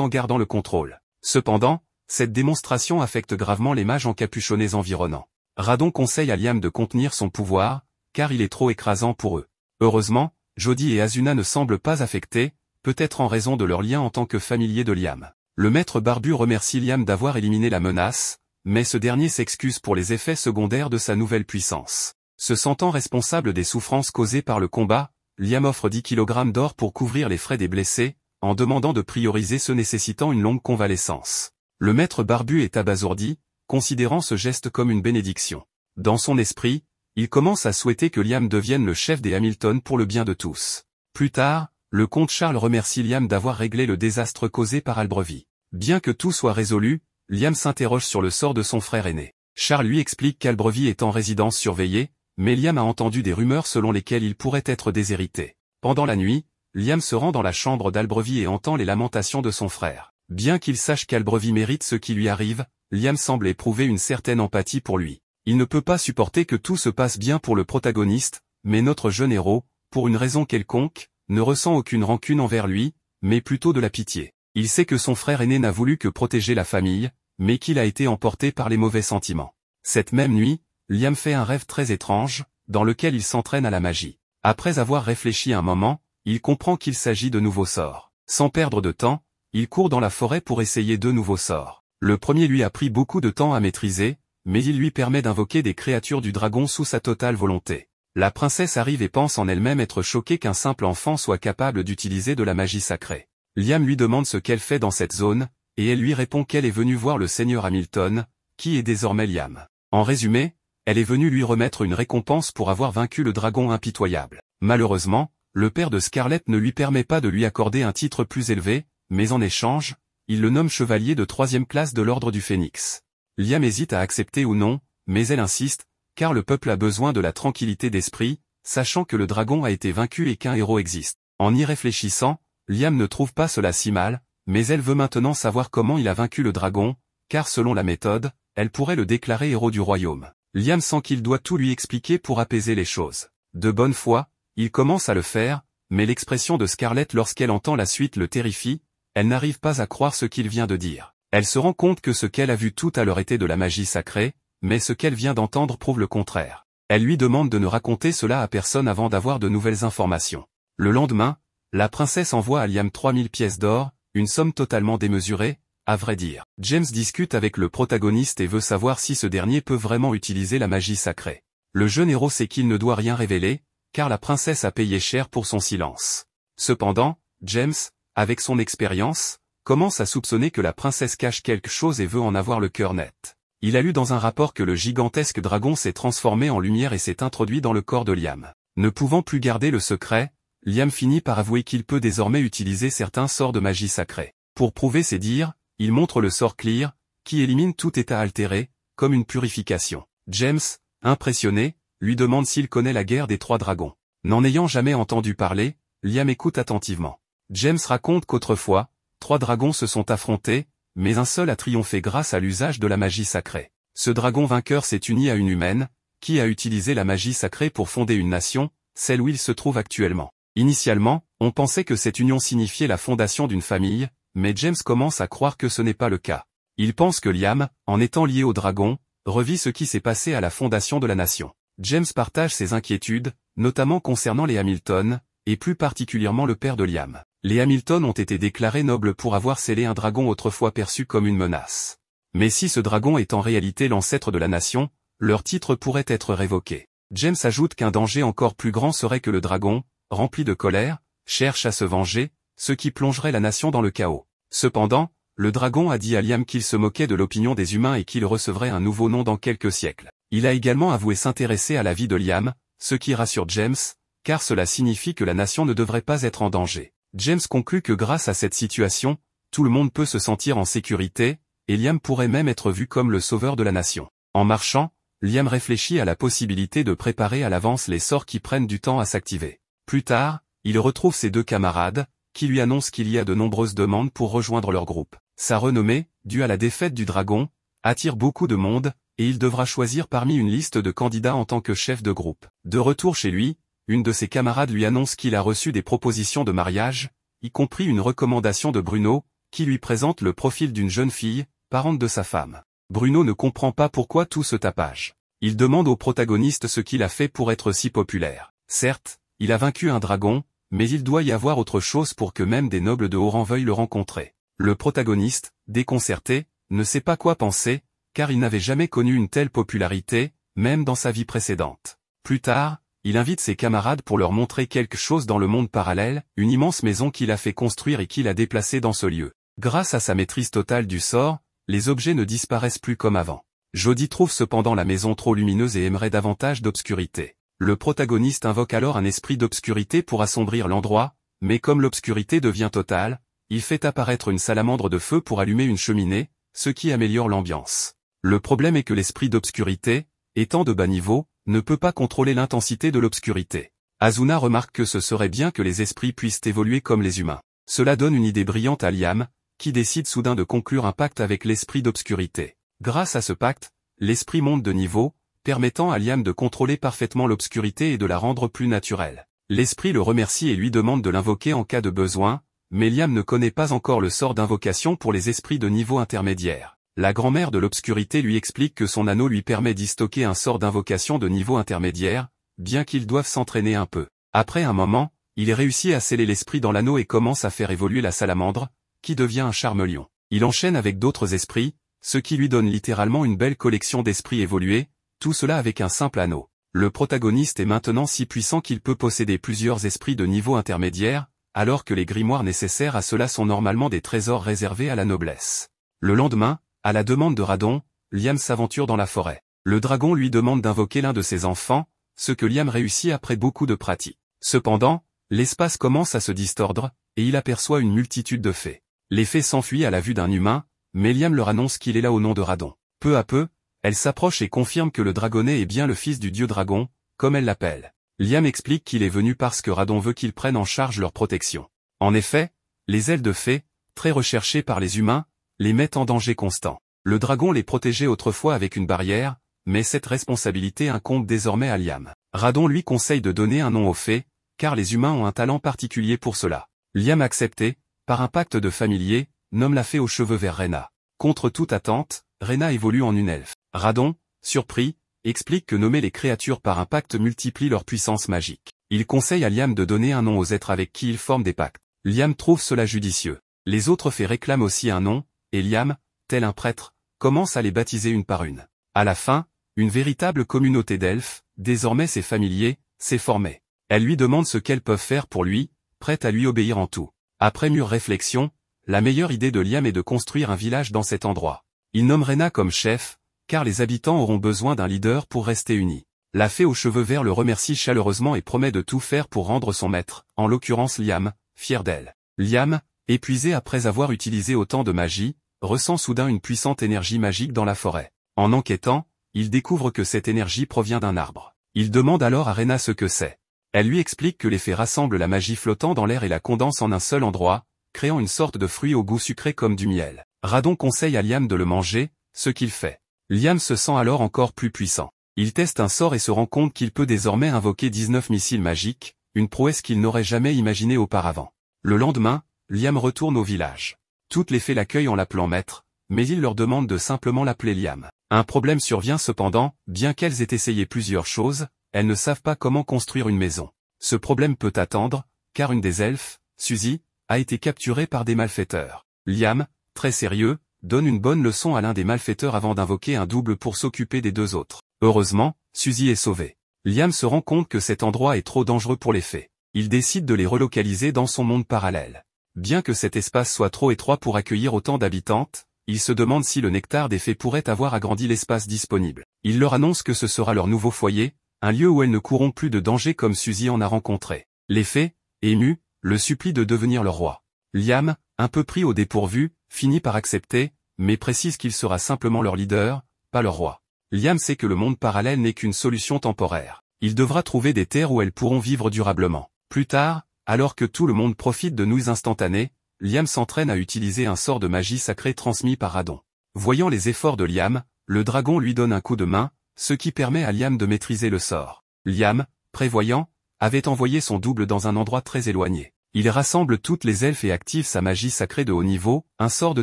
Speaker 1: en gardant le contrôle. Cependant, cette démonstration affecte gravement les mages encapuchonnés environnants. Radon conseille à Liam de contenir son pouvoir, car il est trop écrasant pour eux. Heureusement, Jody et Asuna ne semblent pas affectés, peut-être en raison de leur lien en tant que familiers de Liam. Le maître barbu remercie Liam d'avoir éliminé la menace, mais ce dernier s'excuse pour les effets secondaires de sa nouvelle puissance. Se sentant responsable des souffrances causées par le combat, Liam offre 10 kg d'or pour couvrir les frais des blessés, en demandant de prioriser ceux nécessitant une longue convalescence. Le maître barbu est abasourdi, considérant ce geste comme une bénédiction. Dans son esprit, il commence à souhaiter que Liam devienne le chef des Hamilton pour le bien de tous. Plus tard, le comte Charles remercie Liam d'avoir réglé le désastre causé par Albrevie. Bien que tout soit résolu, Liam s'interroge sur le sort de son frère aîné. Charles lui explique qu'Albrevie est en résidence surveillée, mais Liam a entendu des rumeurs selon lesquelles il pourrait être déshérité. Pendant la nuit, Liam se rend dans la chambre d'Albrevie et entend les lamentations de son frère. Bien qu'il sache qu'Albrevie mérite ce qui lui arrive, Liam semble éprouver une certaine empathie pour lui. Il ne peut pas supporter que tout se passe bien pour le protagoniste, mais notre jeune héros, pour une raison quelconque, ne ressent aucune rancune envers lui, mais plutôt de la pitié. Il sait que son frère aîné n'a voulu que protéger la famille, mais qu'il a été emporté par les mauvais sentiments. Cette même nuit, Liam fait un rêve très étrange, dans lequel il s'entraîne à la magie. Après avoir réfléchi un moment, il comprend qu'il s'agit de nouveaux sorts. Sans perdre de temps, il court dans la forêt pour essayer 2 nouveaux sorts. Le premier lui a pris beaucoup de temps à maîtriser, mais il lui permet d'invoquer des créatures du dragon sous sa totale volonté. La princesse arrive et pense en elle-même être choquée qu'un simple enfant soit capable d'utiliser de la magie sacrée. Liam lui demande ce qu'elle fait dans cette zone, et elle lui répond qu'elle est venue voir le seigneur Hamilton, qui est désormais Liam. En résumé, elle est venue lui remettre une récompense pour avoir vaincu le dragon impitoyable. Malheureusement, le père de Scarlett ne lui permet pas de lui accorder un titre plus élevé, mais en échange, il le nomme chevalier de 3e classe de l'ordre du Phénix. Liam hésite à accepter ou non, mais elle insiste, car le peuple a besoin de la tranquillité d'esprit, sachant que le dragon a été vaincu et qu'un héros existe. En y réfléchissant, Liam ne trouve pas cela si mal, mais elle veut maintenant savoir comment il a vaincu le dragon, car selon la méthode, elle pourrait le déclarer héros du royaume. Liam sent qu'il doit tout lui expliquer pour apaiser les choses. De bonne foi, il commence à le faire, mais l'expression de Scarlett lorsqu'elle entend la suite le terrifie, elle n'arrive pas à croire ce qu'il vient de dire. Elle se rend compte que ce qu'elle a vu tout à l'heure était de la magie sacrée, mais ce qu'elle vient d'entendre prouve le contraire. Elle lui demande de ne raconter cela à personne avant d'avoir de nouvelles informations. Le lendemain, la princesse envoie à Liam 3000 pièces d'or, une somme totalement démesurée, à vrai dire. James discute avec le protagoniste et veut savoir si ce dernier peut vraiment utiliser la magie sacrée. Le jeune héros sait qu'il ne doit rien révéler, car la princesse a payé cher pour son silence. Cependant, James, avec son expérience, commence à soupçonner que la princesse cache quelque chose et veut en avoir le cœur net. Il a lu dans un rapport que le gigantesque dragon s'est transformé en lumière et s'est introduit dans le corps de Liam. Ne pouvant plus garder le secret, Liam finit par avouer qu'il peut désormais utiliser certains sorts de magie sacrée. Pour prouver ses dires, il montre le sort Clear, qui élimine tout état altéré, comme une purification. James, impressionné, lui demande s'il connaît la guerre des 3 dragons. N'en ayant jamais entendu parler, Liam écoute attentivement. James raconte qu'autrefois, 3 dragons se sont affrontés, mais un seul a triomphé grâce à l'usage de la magie sacrée. Ce dragon vainqueur s'est uni à une humaine, qui a utilisé la magie sacrée pour fonder une nation, celle où il se trouve actuellement. Initialement, on pensait que cette union signifiait la fondation d'une famille, mais James commence à croire que ce n'est pas le cas. Il pense que Liam, en étant lié au dragon, revit ce qui s'est passé à la fondation de la nation. James partage ses inquiétudes, notamment concernant les Hamilton, et plus particulièrement le père de Liam. Les Hamilton ont été déclarés nobles pour avoir scellé un dragon autrefois perçu comme une menace. Mais si ce dragon est en réalité l'ancêtre de la nation, leur titre pourrait être révoqué. James ajoute qu'un danger encore plus grand serait que le dragon, rempli de colère, cherche à se venger, ce qui plongerait la nation dans le chaos. Cependant, le dragon a dit à Liam qu'il se moquait de l'opinion des humains et qu'il recevrait un nouveau nom dans quelques siècles. Il a également avoué s'intéresser à la vie de Liam, ce qui rassure James, car cela signifie que la nation ne devrait pas être en danger. James conclut que grâce à cette situation, tout le monde peut se sentir en sécurité, et Liam pourrait même être vu comme le sauveur de la nation. En marchant, Liam réfléchit à la possibilité de préparer à l'avance les sorts qui prennent du temps à s'activer. Plus tard, il retrouve ses 2 camarades, qui lui annoncent qu'il y a de nombreuses demandes pour rejoindre leur groupe. Sa renommée, due à la défaite du dragon, attire beaucoup de monde, et il devra choisir parmi une liste de candidats en tant que chef de groupe. De retour chez lui, une de ses camarades lui annonce qu'il a reçu des propositions de mariage, y compris une recommandation de Bruno, qui lui présente le profil d'une jeune fille, parente de sa femme. Bruno ne comprend pas pourquoi tout ce tapage. Il demande au protagoniste ce qu'il a fait pour être si populaire. Certes, il a vaincu un dragon, mais il doit y avoir autre chose pour que même des nobles de haut rang veuillent le rencontrer. Le protagoniste, déconcerté, ne sait pas quoi penser, car il n'avait jamais connu une telle popularité, même dans sa vie précédente. Plus tard, il invite ses camarades pour leur montrer quelque chose dans le monde parallèle, une immense maison qu'il a fait construire et qu'il a déplacée dans ce lieu. Grâce à sa maîtrise totale du sort, les objets ne disparaissent plus comme avant. Jody trouve cependant la maison trop lumineuse et aimerait davantage d'obscurité. Le protagoniste invoque alors un esprit d'obscurité pour assombrir l'endroit, mais comme l'obscurité devient totale, il fait apparaître une salamandre de feu pour allumer une cheminée, ce qui améliore l'ambiance. Le problème est que l'esprit d'obscurité, étant de bas niveau, ne peut pas contrôler l'intensité de l'obscurité. Asuna remarque que ce serait bien que les esprits puissent évoluer comme les humains. Cela donne une idée brillante à Liam, qui décide soudain de conclure un pacte avec l'esprit d'obscurité. Grâce à ce pacte, l'esprit monte de niveau, permettant à Liam de contrôler parfaitement l'obscurité et de la rendre plus naturelle. L'esprit le remercie et lui demande de l'invoquer en cas de besoin, mais Liam ne connaît pas encore le sort d'invocation pour les esprits de niveau intermédiaire. La grand-mère de l'obscurité lui explique que son anneau lui permet d'y stocker un sort d'invocation de niveau intermédiaire, bien qu'ils doivent s'entraîner un peu. Après un moment, il réussit à sceller l'esprit dans l'anneau et commence à faire évoluer la salamandre, qui devient un charmelion. Il enchaîne avec d'autres esprits, ce qui lui donne littéralement une belle collection d'esprits évolués, tout cela avec un simple anneau. Le protagoniste est maintenant si puissant qu'il peut posséder plusieurs esprits de niveau intermédiaire, alors que les grimoires nécessaires à cela sont normalement des trésors réservés à la noblesse. Le lendemain, à la demande de Radon, Liam s'aventure dans la forêt. Le dragon lui demande d'invoquer l'un de ses enfants, ce que Liam réussit après beaucoup de pratique. Cependant, l'espace commence à se distordre, et il aperçoit une multitude de fées. Les fées s'enfuient à la vue d'un humain, mais Liam leur annonce qu'il est là au nom de Radon. Peu à peu, elle s'approche et confirme que le dragonnet est bien le fils du dieu dragon, comme elle l'appelle. Liam explique qu'il est venu parce que Radon veut qu'ils prennent en charge leur protection. En effet, les ailes de fées, très recherchées par les humains, les mettent en danger constant. Le dragon les protégeait autrefois avec une barrière, mais cette responsabilité incombe désormais à Liam. Radon lui conseille de donner un nom aux fées, car les humains ont un talent particulier pour cela. Liam accepté, par un pacte de familier, nomme la fée aux cheveux verts Rena. Contre toute attente, Rena évolue en une elfe. Radon, surpris, explique que nommer les créatures par un pacte multiplie leur puissance magique. Il conseille à Liam de donner un nom aux êtres avec qui il forme des pactes. Liam trouve cela judicieux. Les autres fées réclament aussi un nom, et Liam, tel un prêtre, commence à les baptiser une par une. À la fin, une véritable communauté d'elfes, désormais ses familiers, s'est formée. Elle lui demande ce qu'elles peuvent faire pour lui, prête à lui obéir en tout. Après mûre réflexion, la meilleure idée de Liam est de construire un village dans cet endroit. Il nomme Rena comme chef, car les habitants auront besoin d'un leader pour rester unis. La fée aux cheveux verts le remercie chaleureusement et promet de tout faire pour rendre son maître, en l'occurrence Liam, fier d'elle. Liam, épuisé après avoir utilisé autant de magie, ressent soudain une puissante énergie magique dans la forêt. En enquêtant, il découvre que cette énergie provient d'un arbre. Il demande alors à Rena ce que c'est. Elle lui explique que les fées rassemblent la magie flottant dans l'air et la condensent en un seul endroit, créant une sorte de fruit au goût sucré comme du miel. Radon conseille à Liam de le manger, ce qu'il fait. Liam se sent alors encore plus puissant. Il teste un sort et se rend compte qu'il peut désormais invoquer 19 missiles magiques, une prouesse qu'il n'aurait jamais imaginée auparavant. Le lendemain, Liam retourne au village. Toutes les fées l'accueillent en l'appelant maître, mais il leur demande de simplement l'appeler Liam. Un problème survient cependant, bien qu'elles aient essayé plusieurs choses, elles ne savent pas comment construire une maison. Ce problème peut attendre, car une des elfes, Suzy, a été capturée par des malfaiteurs. Liam, très sérieux, donne une bonne leçon à l'un des malfaiteurs avant d'invoquer un double pour s'occuper des deux autres. Heureusement, Suzy est sauvée. Liam se rend compte que cet endroit est trop dangereux pour les fées. Il décide de les relocaliser dans son monde parallèle. Bien que cet espace soit trop étroit pour accueillir autant d'habitantes, il se demande si le nectar des fées pourrait avoir agrandi l'espace disponible. Il leur annonce que ce sera leur nouveau foyer, un lieu où elles ne courront plus de danger comme Suzy en a rencontré. Les fées, émues, le supplient de devenir leur roi. Liam, un peu pris au dépourvu, finit par accepter, mais précise qu'il sera simplement leur leader, pas leur roi. Liam sait que le monde parallèle n'est qu'une solution temporaire. Il devra trouver des terres où elles pourront vivre durablement. Plus tard, alors que tout le monde profite de nouilles instantanées, Liam s'entraîne à utiliser un sort de magie sacrée transmis par Radon. Voyant les efforts de Liam, le dragon lui donne un coup de main, ce qui permet à Liam de maîtriser le sort. Liam, prévoyant, avait envoyé son double dans un endroit très éloigné. Il rassemble toutes les elfes et active sa magie sacrée de haut niveau, un sort de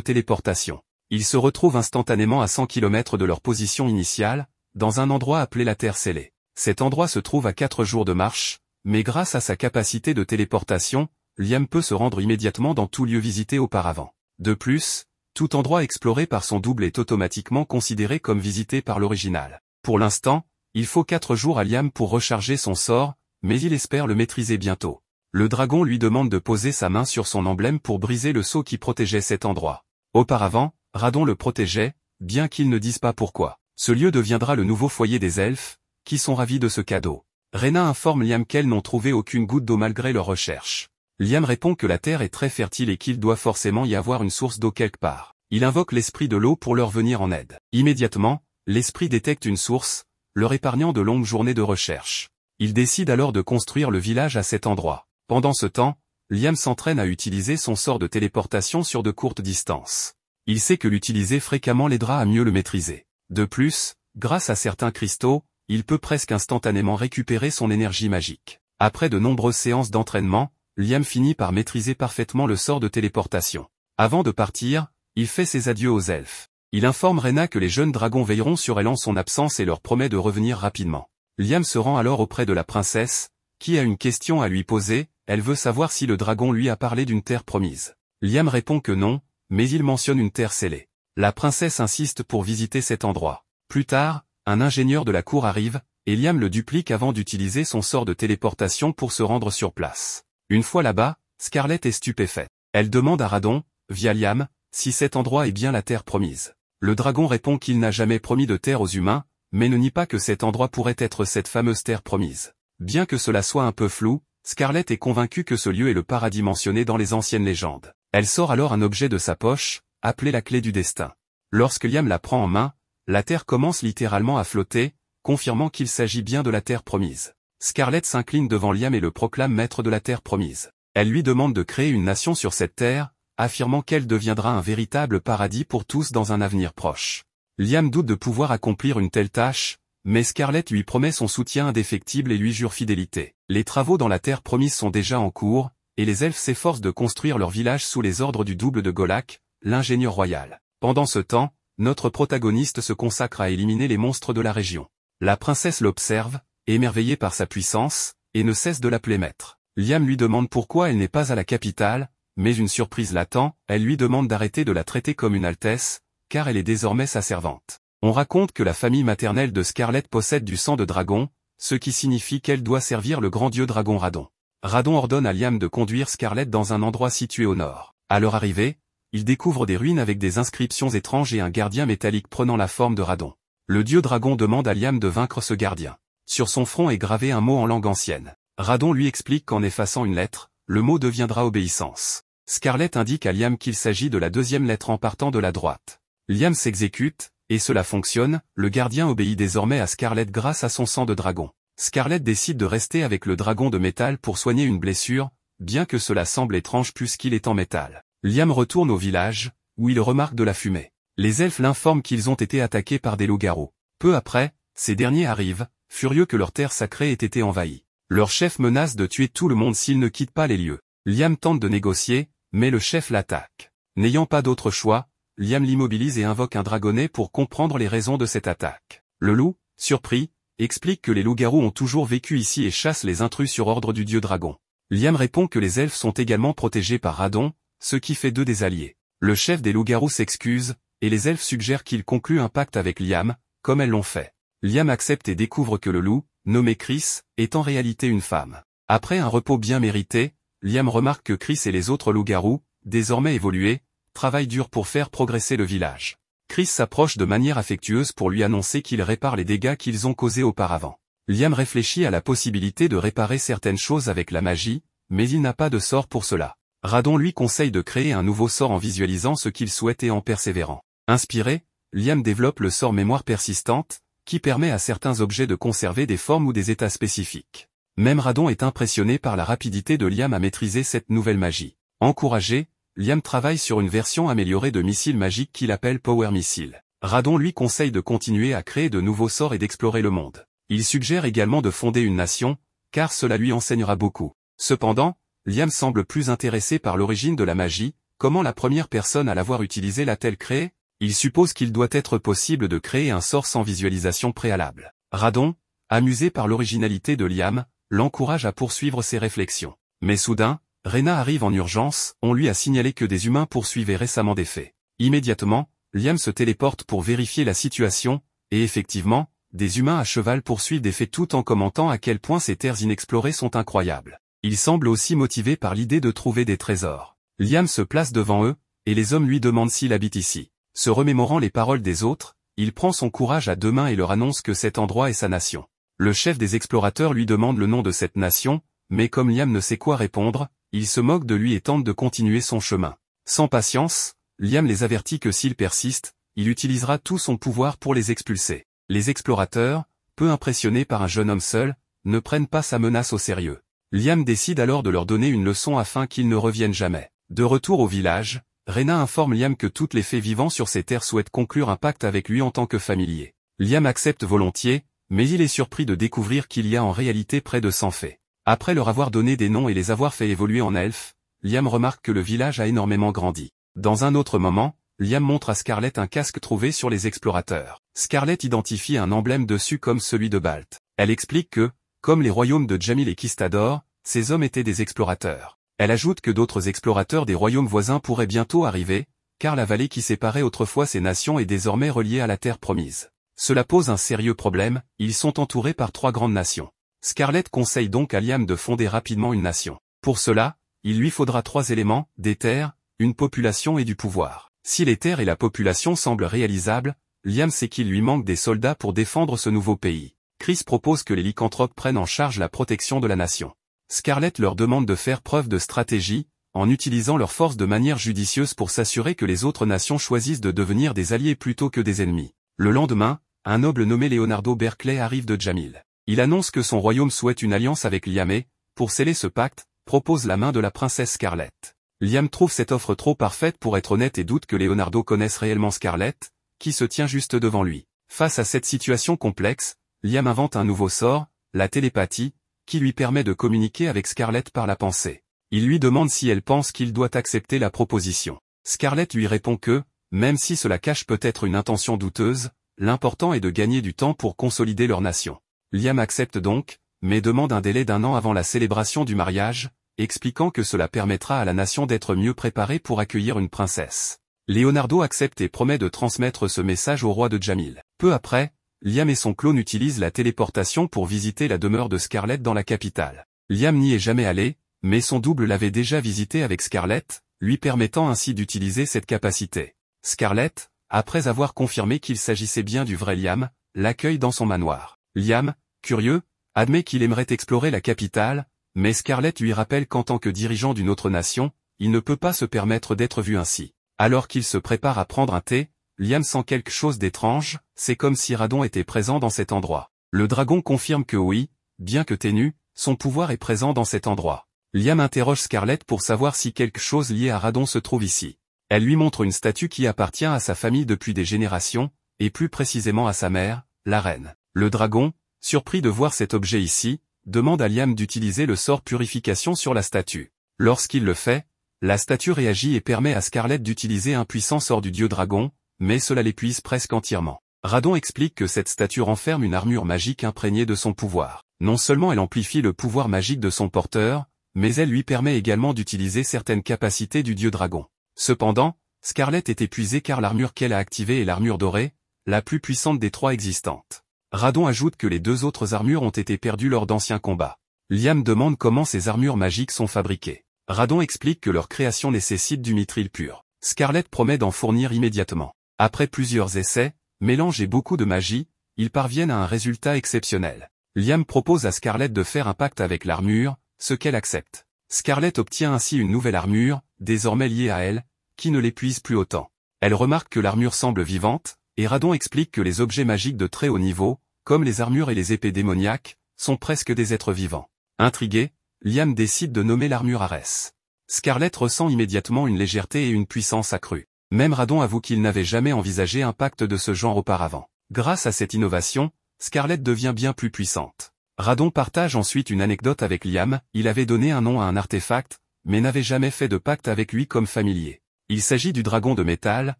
Speaker 1: téléportation. Ils se retrouvent instantanément à 100 km de leur position initiale, dans un endroit appelé la Terre Scellée. Cet endroit se trouve à 4 jours de marche, mais grâce à sa capacité de téléportation, Liam peut se rendre immédiatement dans tout lieu visité auparavant. De plus, tout endroit exploré par son double est automatiquement considéré comme visité par l'original. Pour l'instant, il faut 4 jours à Liam pour recharger son sort, mais il espère le maîtriser bientôt. Le dragon lui demande de poser sa main sur son emblème pour briser le sceau qui protégeait cet endroit. Auparavant, Radon le protégeait, bien qu'il ne dise pas pourquoi. Ce lieu deviendra le nouveau foyer des elfes, qui sont ravis de ce cadeau. Rena informe Liam qu'elles n'ont trouvé aucune goutte d'eau malgré leurs recherches. Liam répond que la terre est très fertile et qu'il doit forcément y avoir une source d'eau quelque part. Il invoque l'esprit de l'eau pour leur venir en aide. Immédiatement, l'esprit détecte une source, leur épargnant de longues journées de recherche. Il décide alors de construire le village à cet endroit. Pendant ce temps, Liam s'entraîne à utiliser son sort de téléportation sur de courtes distances. Il sait que l'utiliser fréquemment l'aidera à mieux le maîtriser. De plus, grâce à certains cristaux, il peut presque instantanément récupérer son énergie magique. Après de nombreuses séances d'entraînement, Liam finit par maîtriser parfaitement le sort de téléportation. Avant de partir, il fait ses adieux aux elfes. Il informe Rena que les jeunes dragons veilleront sur elle en son absence et leur promet de revenir rapidement. Liam se rend alors auprès de la princesse, qui a une question à lui poser. Elle veut savoir si le dragon lui a parlé d'une terre promise. Liam répond que non, mais il mentionne une terre scellée. La princesse insiste pour visiter cet endroit. Plus tard, un ingénieur de la cour arrive, et Liam le duplique avant d'utiliser son sort de téléportation pour se rendre sur place. Une fois là-bas, Scarlett est stupéfaite. Elle demande à Radon, via Liam, si cet endroit est bien la terre promise. Le dragon répond qu'il n'a jamais promis de terre aux humains, mais ne nie pas que cet endroit pourrait être cette fameuse terre promise. Bien que cela soit un peu flou, Scarlett est convaincue que ce lieu est le paradis mentionné dans les anciennes légendes. Elle sort alors un objet de sa poche, appelé la clé du destin. Lorsque Liam la prend en main, la terre commence littéralement à flotter, confirmant qu'il s'agit bien de la terre promise. Scarlett s'incline devant Liam et le proclame maître de la terre promise. Elle lui demande de créer une nation sur cette terre, affirmant qu'elle deviendra un véritable paradis pour tous dans un avenir proche. Liam doute de pouvoir accomplir une telle tâche, mais Scarlett lui promet son soutien indéfectible et lui jure fidélité. Les travaux dans la terre promise sont déjà en cours, et les elfes s'efforcent de construire leur village sous les ordres du double de Golak, l'ingénieur royal. Pendant ce temps, notre protagoniste se consacre à éliminer les monstres de la région. La princesse l'observe, émerveillée par sa puissance, et ne cesse de l'appeler maître. Liam lui demande pourquoi elle n'est pas à la capitale, mais une surprise l'attend, elle lui demande d'arrêter de la traiter comme une altesse, car elle est désormais sa servante. On raconte que la famille maternelle de Scarlett possède du sang de dragon, ce qui signifie qu'elle doit servir le grand dieu dragon Radon. Radon ordonne à Liam de conduire Scarlett dans un endroit situé au nord. À leur arrivée, ils découvrent des ruines avec des inscriptions étranges et un gardien métallique prenant la forme de Radon. Le dieu dragon demande à Liam de vaincre ce gardien. Sur son front est gravé un mot en langue ancienne. Radon lui explique qu'en effaçant une lettre, le mot deviendra obéissance. Scarlett indique à Liam qu'il s'agit de la deuxième lettre en partant de la droite. Liam s'exécute, et cela fonctionne, le gardien obéit désormais à Scarlett grâce à son sang de dragon. Scarlett décide de rester avec le dragon de métal pour soigner une blessure, bien que cela semble étrange puisqu'il est en métal. Liam retourne au village, où il remarque de la fumée. Les elfes l'informent qu'ils ont été attaqués par des loups-garous. Peu après, ces derniers arrivent, furieux que leur terre sacrée ait été envahie. Leur chef menace de tuer tout le monde s'ils ne quittent pas les lieux. Liam tente de négocier, mais le chef l'attaque. N'ayant pas d'autre choix, Liam l'immobilise et invoque un dragonnet pour comprendre les raisons de cette attaque. Le loup, surpris, explique que les loups-garous ont toujours vécu ici et chassent les intrus sur ordre du dieu dragon. Liam répond que les elfes sont également protégés par Radon, ce qui fait d'eux des alliés. Le chef des loups-garous s'excuse, et les elfes suggèrent qu'ils concluent un pacte avec Liam, comme elles l'ont fait. Liam accepte et découvre que le loup, nommé Chris, est en réalité une femme. Après un repos bien mérité, Liam remarque que Chris et les autres loups-garous, désormais évolués, travaillent dur pour faire progresser le village. Chris s'approche de manière affectueuse pour lui annoncer qu'il répare les dégâts qu'ils ont causés auparavant. Liam réfléchit à la possibilité de réparer certaines choses avec la magie, mais il n'a pas de sort pour cela. Radon lui conseille de créer un nouveau sort en visualisant ce qu'il souhaite et en persévérant. Inspiré, Liam développe le sort mémoire persistante, qui permet à certains objets de conserver des formes ou des états spécifiques. Même Radon est impressionné par la rapidité de Liam à maîtriser cette nouvelle magie. Encouragé, Liam travaille sur une version améliorée de missile magique qu'il appelle Power Missile. Radon lui conseille de continuer à créer de nouveaux sorts et d'explorer le monde. Il suggère également de fonder une nation, car cela lui enseignera beaucoup. Cependant, Liam semble plus intéressé par l'origine de la magie, comment la première personne à l'avoir utilisée l'a-t-elle créée? Il suppose qu'il doit être possible de créer un sort sans visualisation préalable. Radon, amusé par l'originalité de Liam, l'encourage à poursuivre ses réflexions. Mais soudain, Rena arrive en urgence, on lui a signalé que des humains poursuivaient récemment des faits. Immédiatement, Liam se téléporte pour vérifier la situation, et effectivement, des humains à cheval poursuivent des faits tout en commentant à quel point ces terres inexplorées sont incroyables. Il semble aussi motivé par l'idée de trouver des trésors. Liam se place devant eux, et les hommes lui demandent s'il habite ici. Se remémorant les paroles des autres, il prend son courage à deux mains et leur annonce que cet endroit est sa nation. Le chef des explorateurs lui demande le nom de cette nation, mais comme Liam ne sait quoi répondre, il se moque de lui et tente de continuer son chemin. Sans patience, Liam les avertit que s'il persiste, il utilisera tout son pouvoir pour les expulser. Les explorateurs, peu impressionnés par un jeune homme seul, ne prennent pas sa menace au sérieux. Liam décide alors de leur donner une leçon afin qu'ils ne reviennent jamais. De retour au village, Rena informe Liam que toutes les fées vivant sur ces terres souhaitent conclure un pacte avec lui en tant que familier. Liam accepte volontiers, mais il est surpris de découvrir qu'il y a en réalité près de 100 fées. Après leur avoir donné des noms et les avoir fait évoluer en elfes, Liam remarque que le village a énormément grandi. Dans un autre moment, Liam montre à Scarlett un casque trouvé sur les explorateurs. Scarlett identifie un emblème dessus comme celui de Balt. Elle explique que, comme les royaumes de Jamil et Kistador, ces hommes étaient des explorateurs. Elle ajoute que d'autres explorateurs des royaumes voisins pourraient bientôt arriver, car la vallée qui séparait autrefois ces nations est désormais reliée à la terre promise. Cela pose un sérieux problème, ils sont entourés par 3 grandes nations. Scarlett conseille donc à Liam de fonder rapidement une nation. Pour cela, il lui faudra 3 éléments, des terres, une population et du pouvoir. Si les terres et la population semblent réalisables, Liam sait qu'il lui manque des soldats pour défendre ce nouveau pays. Chris propose que les lycanthropes prennent en charge la protection de la nation. Scarlett leur demande de faire preuve de stratégie, en utilisant leur force de manière judicieuse pour s'assurer que les autres nations choisissent de devenir des alliés plutôt que des ennemis. Le lendemain, un noble nommé Leonardo Berkeley arrive de Jamil. Il annonce que son royaume souhaite une alliance avec Liam et, pour sceller ce pacte, propose la main de la princesse Scarlett. Liam trouve cette offre trop parfaite pour être honnête et doute que Leonardo connaisse réellement Scarlett, qui se tient juste devant lui. Face à cette situation complexe, Liam invente un nouveau sort, la télépathie, qui lui permet de communiquer avec Scarlett par la pensée. Il lui demande si elle pense qu'il doit accepter la proposition. Scarlett lui répond que, même si cela cache peut-être une intention douteuse, l'important est de gagner du temps pour consolider leur nation. Liam accepte donc, mais demande un délai d'1 an avant la célébration du mariage, expliquant que cela permettra à la nation d'être mieux préparée pour accueillir une princesse. Leonardo accepte et promet de transmettre ce message au roi de Jamil. Peu après, Liam et son clone utilisent la téléportation pour visiter la demeure de Scarlett dans la capitale. Liam n'y est jamais allé, mais son double l'avait déjà visité avec Scarlett, lui permettant ainsi d'utiliser cette capacité. Scarlett, après avoir confirmé qu'il s'agissait bien du vrai Liam, l'accueille dans son manoir. Liam, curieux, admet qu'il aimerait explorer la capitale, mais Scarlett lui rappelle qu'en tant que dirigeant d'une autre nation, il ne peut pas se permettre d'être vu ainsi. Alors qu'il se prépare à prendre un thé, Liam sent quelque chose d'étrange, c'est comme si Radon était présent dans cet endroit. Le dragon confirme que oui, bien que ténu, son pouvoir est présent dans cet endroit. Liam interroge Scarlett pour savoir si quelque chose lié à Radon se trouve ici. Elle lui montre une statue qui appartient à sa famille depuis des générations, et plus précisément à sa mère, la reine. Le dragon, surpris de voir cet objet ici, demande à Liam d'utiliser le sort purification sur la statue. Lorsqu'il le fait, la statue réagit et permet à Scarlett d'utiliser un puissant sort du dieu dragon, mais cela l'épuise presque entièrement. Radon explique que cette statue renferme une armure magique imprégnée de son pouvoir. Non seulement elle amplifie le pouvoir magique de son porteur, mais elle lui permet également d'utiliser certaines capacités du dieu dragon. Cependant, Scarlett est épuisée car l'armure qu'elle a activée est l'armure dorée, la plus puissante des 3 existantes. Radon ajoute que les 2 autres armures ont été perdues lors d'anciens combats. Liam demande comment ces armures magiques sont fabriquées. Radon explique que leur création nécessite du mithril pur. Scarlett promet d'en fournir immédiatement. Après plusieurs essais, mélange et beaucoup de magie, ils parviennent à un résultat exceptionnel. Liam propose à Scarlett de faire un pacte avec l'armure, ce qu'elle accepte. Scarlett obtient ainsi une nouvelle armure, désormais liée à elle, qui ne l'épuise plus autant. Elle remarque que l'armure semble vivante, et Radon explique que les objets magiques de très haut niveau, comme les armures et les épées démoniaques, sont presque des êtres vivants. Intrigué, Liam décide de nommer l'armure Ares. Scarlett ressent immédiatement une légèreté et une puissance accrue. Même Radon avoue qu'il n'avait jamais envisagé un pacte de ce genre auparavant. Grâce à cette innovation, Scarlett devient bien plus puissante. Radon partage ensuite une anecdote avec Liam, il avait donné un nom à un artefact, mais n'avait jamais fait de pacte avec lui comme familier. Il s'agit du dragon de métal,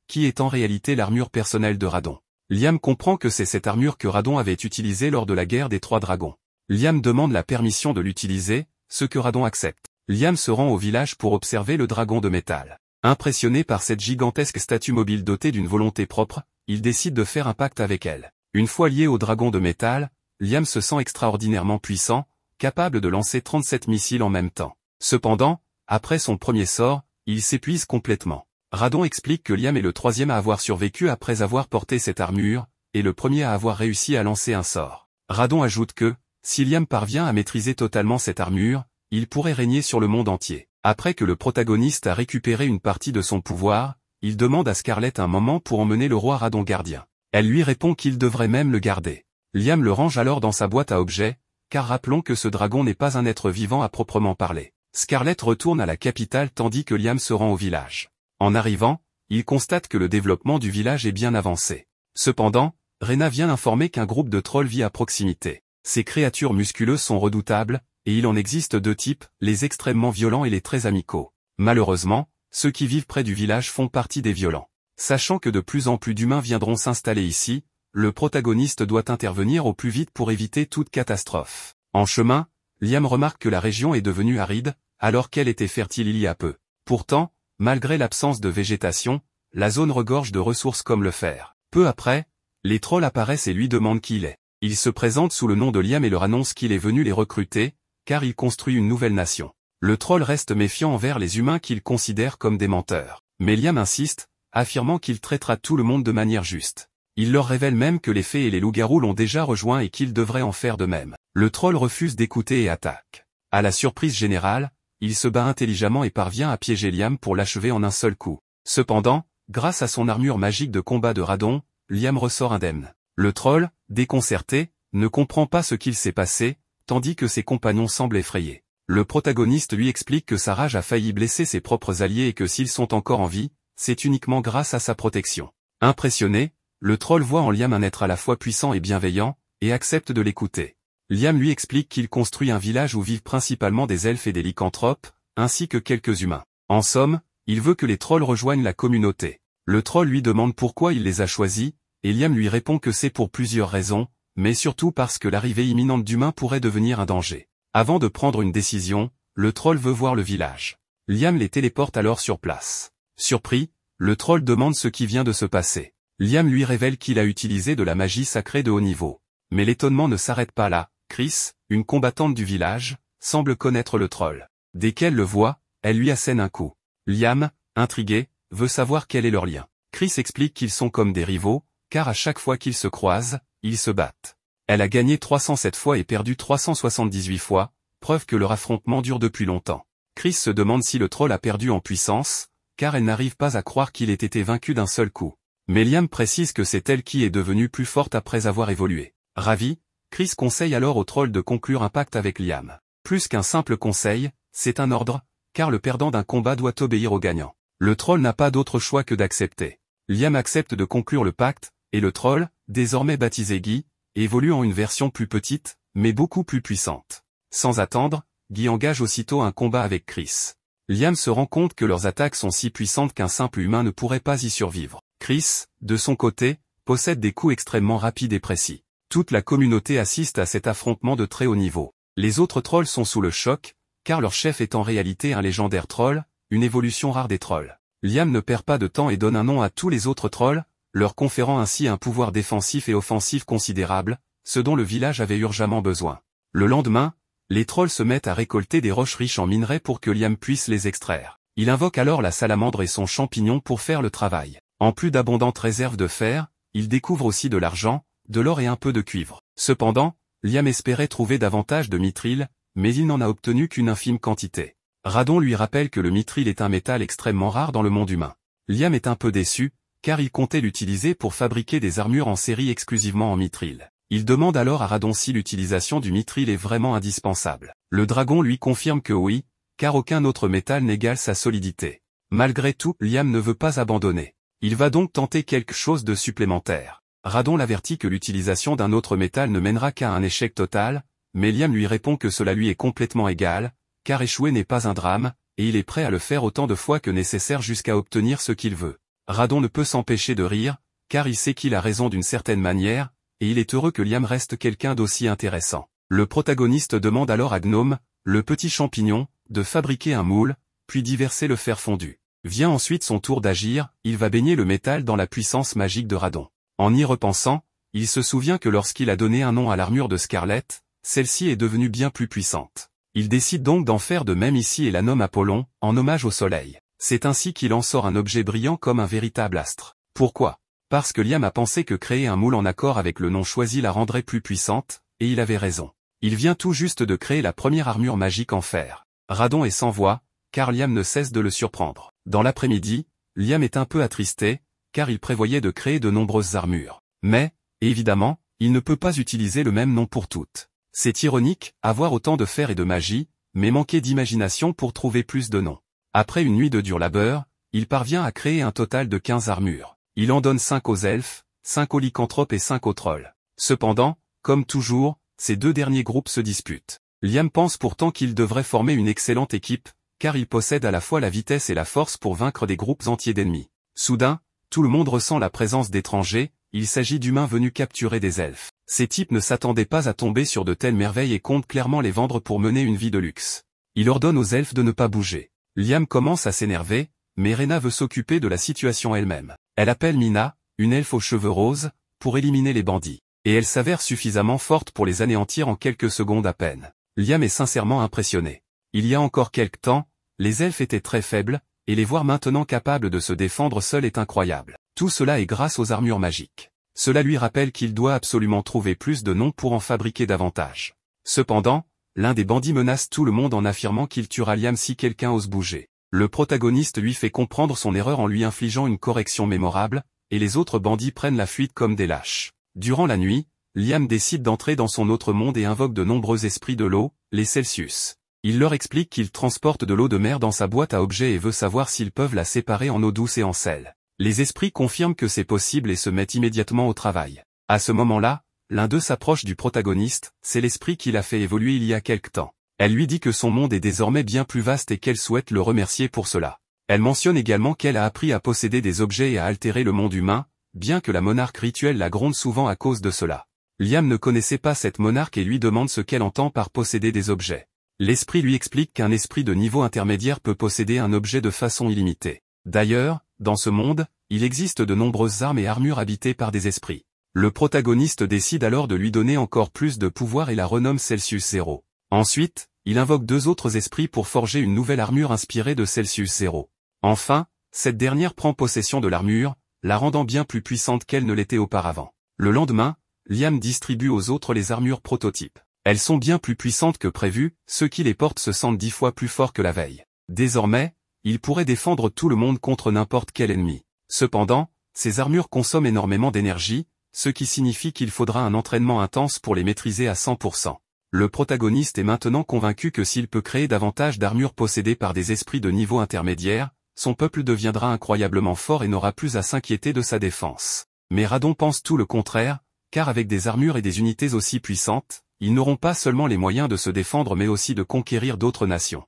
Speaker 1: qui est en réalité l'armure personnelle de Radon. Liam comprend que c'est cette armure que Radon avait utilisée lors de la guerre des 3 dragons. Liam demande la permission de l'utiliser, ce que Radon accepte. Liam se rend au village pour observer le dragon de métal. Impressionné par cette gigantesque statue mobile dotée d'une volonté propre, il décide de faire un pacte avec elle. Une fois lié au dragon de métal, Liam se sent extraordinairement puissant, capable de lancer 37 missiles en même temps. Cependant, après son premier sort, il s'épuise complètement. Radon explique que Liam est le 3e à avoir survécu après avoir porté cette armure, et le premier à avoir réussi à lancer un sort. Radon ajoute que, si Liam parvient à maîtriser totalement cette armure, il pourrait régner sur le monde entier. Après que le protagoniste a récupéré une partie de son pouvoir, il demande à Scarlett un moment pour emmener le roi Radon gardien. Elle lui répond qu'il devrait même le garder. Liam le range alors dans sa boîte à objets, car rappelons que ce dragon n'est pas un être vivant à proprement parler. Scarlett retourne à la capitale tandis que Liam se rend au village. En arrivant, il constate que le développement du village est bien avancé. Cependant, Rena vient informer qu'un groupe de trolls vit à proximité. Ces créatures musculeuses sont redoutables, et il en existe 2 types, les extrêmement violents et les très amicaux. Malheureusement, ceux qui vivent près du village font partie des violents. Sachant que de plus en plus d'humains viendront s'installer ici, le protagoniste doit intervenir au plus vite pour éviter toute catastrophe. En chemin, Liam remarque que la région est devenue aride, alors qu'elle était fertile il y a peu. Pourtant, malgré l'absence de végétation, la zone regorge de ressources comme le fer. Peu après, les trolls apparaissent et lui demandent qui il est. Il se présente sous le nom de Liam et leur annonce qu'il est venu les recruter, car il construit une nouvelle nation. Le troll reste méfiant envers les humains qu'il considère comme des menteurs. Mais Liam insiste, affirmant qu'il traitera tout le monde de manière juste. Il leur révèle même que les fées et les loups-garous l'ont déjà rejoint et qu'ils devraient en faire de même. Le troll refuse d'écouter et attaque. À la surprise générale, il se bat intelligemment et parvient à piéger Liam pour l'achever en un seul coup. Cependant, grâce à son armure magique de combat de Radon, Liam ressort indemne. Le troll, déconcerté, ne comprend pas ce qu'il s'est passé, tandis que ses compagnons semblent effrayés. Le protagoniste lui explique que sa rage a failli blesser ses propres alliés et que s'ils sont encore en vie, c'est uniquement grâce à sa protection. Impressionné, le troll voit en Liam un être à la fois puissant et bienveillant, et accepte de l'écouter. Liam lui explique qu'il construit un village où vivent principalement des elfes et des lycanthropes, ainsi que quelques humains. En somme, il veut que les trolls rejoignent la communauté. Le troll lui demande pourquoi il les a choisis, et Liam lui répond que c'est pour plusieurs raisons, mais surtout parce que l'arrivée imminente d'humains pourrait devenir un danger. Avant de prendre une décision, le troll veut voir le village. Liam les téléporte alors sur place. Surpris, le troll demande ce qui vient de se passer. Liam lui révèle qu'il a utilisé de la magie sacrée de haut niveau. Mais l'étonnement ne s'arrête pas là. Chris, une combattante du village, semble connaître le troll. Dès qu'elle le voit, elle lui assène un coup. Liam, intrigué, veut savoir quel est leur lien. Chris explique qu'ils sont comme des rivaux, car à chaque fois qu'ils se croisent, ils se battent. Elle a gagné 307 fois et perdu 378 fois, preuve que leur affrontement dure depuis longtemps. Chris se demande si le troll a perdu en puissance, car elle n'arrive pas à croire qu'il ait été vaincu d'un seul coup. Mais Liam précise que c'est elle qui est devenue plus forte après avoir évolué. Ravi, Chris conseille alors au troll de conclure un pacte avec Liam. Plus qu'un simple conseil, c'est un ordre, car le perdant d'un combat doit obéir au gagnant. Le troll n'a pas d'autre choix que d'accepter. Liam accepte de conclure le pacte, et le troll, désormais baptisé Guy, évolue en une version plus petite, mais beaucoup plus puissante. Sans attendre, Guy engage aussitôt un combat avec Chris. Liam se rend compte que leurs attaques sont si puissantes qu'un simple humain ne pourrait pas y survivre. Chris, de son côté, possède des coups extrêmement rapides et précis. Toute la communauté assiste à cet affrontement de très haut niveau. Les autres trolls sont sous le choc, car leur chef est en réalité un légendaire troll, une évolution rare des trolls. Liam ne perd pas de temps et donne un nom à tous les autres trolls, leur conférant ainsi un pouvoir défensif et offensif considérable, ce dont le village avait urgemment besoin. Le lendemain, les trolls se mettent à récolter des roches riches en minerais pour que Liam puisse les extraire. Il invoque alors la salamandre et son champignon pour faire le travail. En plus d'abondantes réserves de fer, il découvre aussi de l'argent, de l'or et un peu de cuivre. Cependant, Liam espérait trouver davantage de mithril, mais il n'en a obtenu qu'une infime quantité. Radon lui rappelle que le mithril est un métal extrêmement rare dans le monde humain. Liam est un peu déçu, car il comptait l'utiliser pour fabriquer des armures en série exclusivement en mithril. Il demande alors à Radon si l'utilisation du mithril est vraiment indispensable. Le dragon lui confirme que oui, car aucun autre métal n'égale sa solidité. Malgré tout, Liam ne veut pas abandonner. Il va donc tenter quelque chose de supplémentaire. Radon l'avertit que l'utilisation d'un autre métal ne mènera qu'à un échec total, mais Liam lui répond que cela lui est complètement égal, car échouer n'est pas un drame, et il est prêt à le faire autant de fois que nécessaire jusqu'à obtenir ce qu'il veut. Radon ne peut s'empêcher de rire, car il sait qu'il a raison d'une certaine manière, et il est heureux que Liam reste quelqu'un d'aussi intéressant. Le protagoniste demande alors à Gnome, le petit champignon, de fabriquer un moule, puis d'y verser le fer fondu. Vient ensuite son tour d'agir, il va baigner le métal dans la puissance magique de Radon. En y repensant, il se souvient que lorsqu'il a donné un nom à l'armure de Scarlett, celle-ci est devenue bien plus puissante. Il décide donc d'en faire de même ici et la nomme Apollon, en hommage au soleil. C'est ainsi qu'il en sort un objet brillant comme un véritable astre. Pourquoi? Parce que Liam a pensé que créer un moule en accord avec le nom choisi la rendrait plus puissante, et il avait raison. Il vient tout juste de créer la première armure magique en fer. Radon est sans voix, car Liam ne cesse de le surprendre. Dans l'après-midi, Liam est un peu attristé, car il prévoyait de créer de nombreuses armures. Mais, évidemment, il ne peut pas utiliser le même nom pour toutes. C'est ironique, avoir autant de fer et de magie, mais manquer d'imagination pour trouver plus de noms. Après une nuit de dur labeur, il parvient à créer un total de 15 armures. Il en donne 5 aux elfes, 5 aux lycanthropes et 5 aux trolls. Cependant, comme toujours, ces deux derniers groupes se disputent. Liam pense pourtant qu'il devrait former une excellente équipe, car il possède à la fois la vitesse et la force pour vaincre des groupes entiers d'ennemis. Soudain, tout le monde ressent la présence d'étrangers, il s'agit d'humains venus capturer des elfes. Ces types ne s'attendaient pas à tomber sur de telles merveilles et comptent clairement les vendre pour mener une vie de luxe. Il ordonne aux elfes de ne pas bouger. Liam commence à s'énerver, mais Rena veut s'occuper de la situation elle-même. Elle appelle Mina, une elfe aux cheveux roses, pour éliminer les bandits. Et elle s'avère suffisamment forte pour les anéantir en quelques secondes à peine. Liam est sincèrement impressionné. Il y a encore quelque temps, les elfes étaient très faibles, et les voir maintenant capables de se défendre seuls est incroyable. Tout cela est grâce aux armures magiques. Cela lui rappelle qu'il doit absolument trouver plus de noms pour en fabriquer davantage. Cependant, l'un des bandits menace tout le monde en affirmant qu'il tuera Liam si quelqu'un ose bouger. Le protagoniste lui fait comprendre son erreur en lui infligeant une correction mémorable, et les autres bandits prennent la fuite comme des lâches. Durant la nuit, Liam décide d'entrer dans son autre monde et invoque de nombreux esprits de l'eau, les Celsius. Il leur explique qu'il transporte de l'eau de mer dans sa boîte à objets et veut savoir s'ils peuvent la séparer en eau douce et en sel. Les esprits confirment que c'est possible et se mettent immédiatement au travail. À ce moment-là, l'un d'eux s'approche du protagoniste, c'est l'esprit qui l'a fait évoluer il y a quelque temps. Elle lui dit que son monde est désormais bien plus vaste et qu'elle souhaite le remercier pour cela. Elle mentionne également qu'elle a appris à posséder des objets et à altérer le monde humain, bien que la monarque rituelle la gronde souvent à cause de cela. Liam ne connaissait pas cette monarque et lui demande ce qu'elle entend par posséder des objets. L'esprit lui explique qu'un esprit de niveau intermédiaire peut posséder un objet de façon illimitée. D'ailleurs, dans ce monde, il existe de nombreuses armes et armures habitées par des esprits. Le protagoniste décide alors de lui donner encore plus de pouvoir et la renomme Celsius Zero. Ensuite, il invoque 2 autres esprits pour forger une nouvelle armure inspirée de Celsius Zero. Enfin, cette dernière prend possession de l'armure, la rendant bien plus puissante qu'elle ne l'était auparavant. Le lendemain, Liam distribue aux autres les armures prototypes. Elles sont bien plus puissantes que prévu, ceux qui les portent se sentent 10 fois plus forts que la veille. Désormais, il pourrait défendre tout le monde contre n'importe quel ennemi. Cependant, ces armures consomment énormément d'énergie, ce qui signifie qu'il faudra un entraînement intense pour les maîtriser à 100%. Le protagoniste est maintenant convaincu que s'il peut créer davantage d'armures possédées par des esprits de niveau intermédiaire, son peuple deviendra incroyablement fort et n'aura plus à s'inquiéter de sa défense. Mais Radon pense tout le contraire, car avec des armures et des unités aussi puissantes, ils n'auront pas seulement les moyens de se défendre mais aussi de conquérir d'autres nations.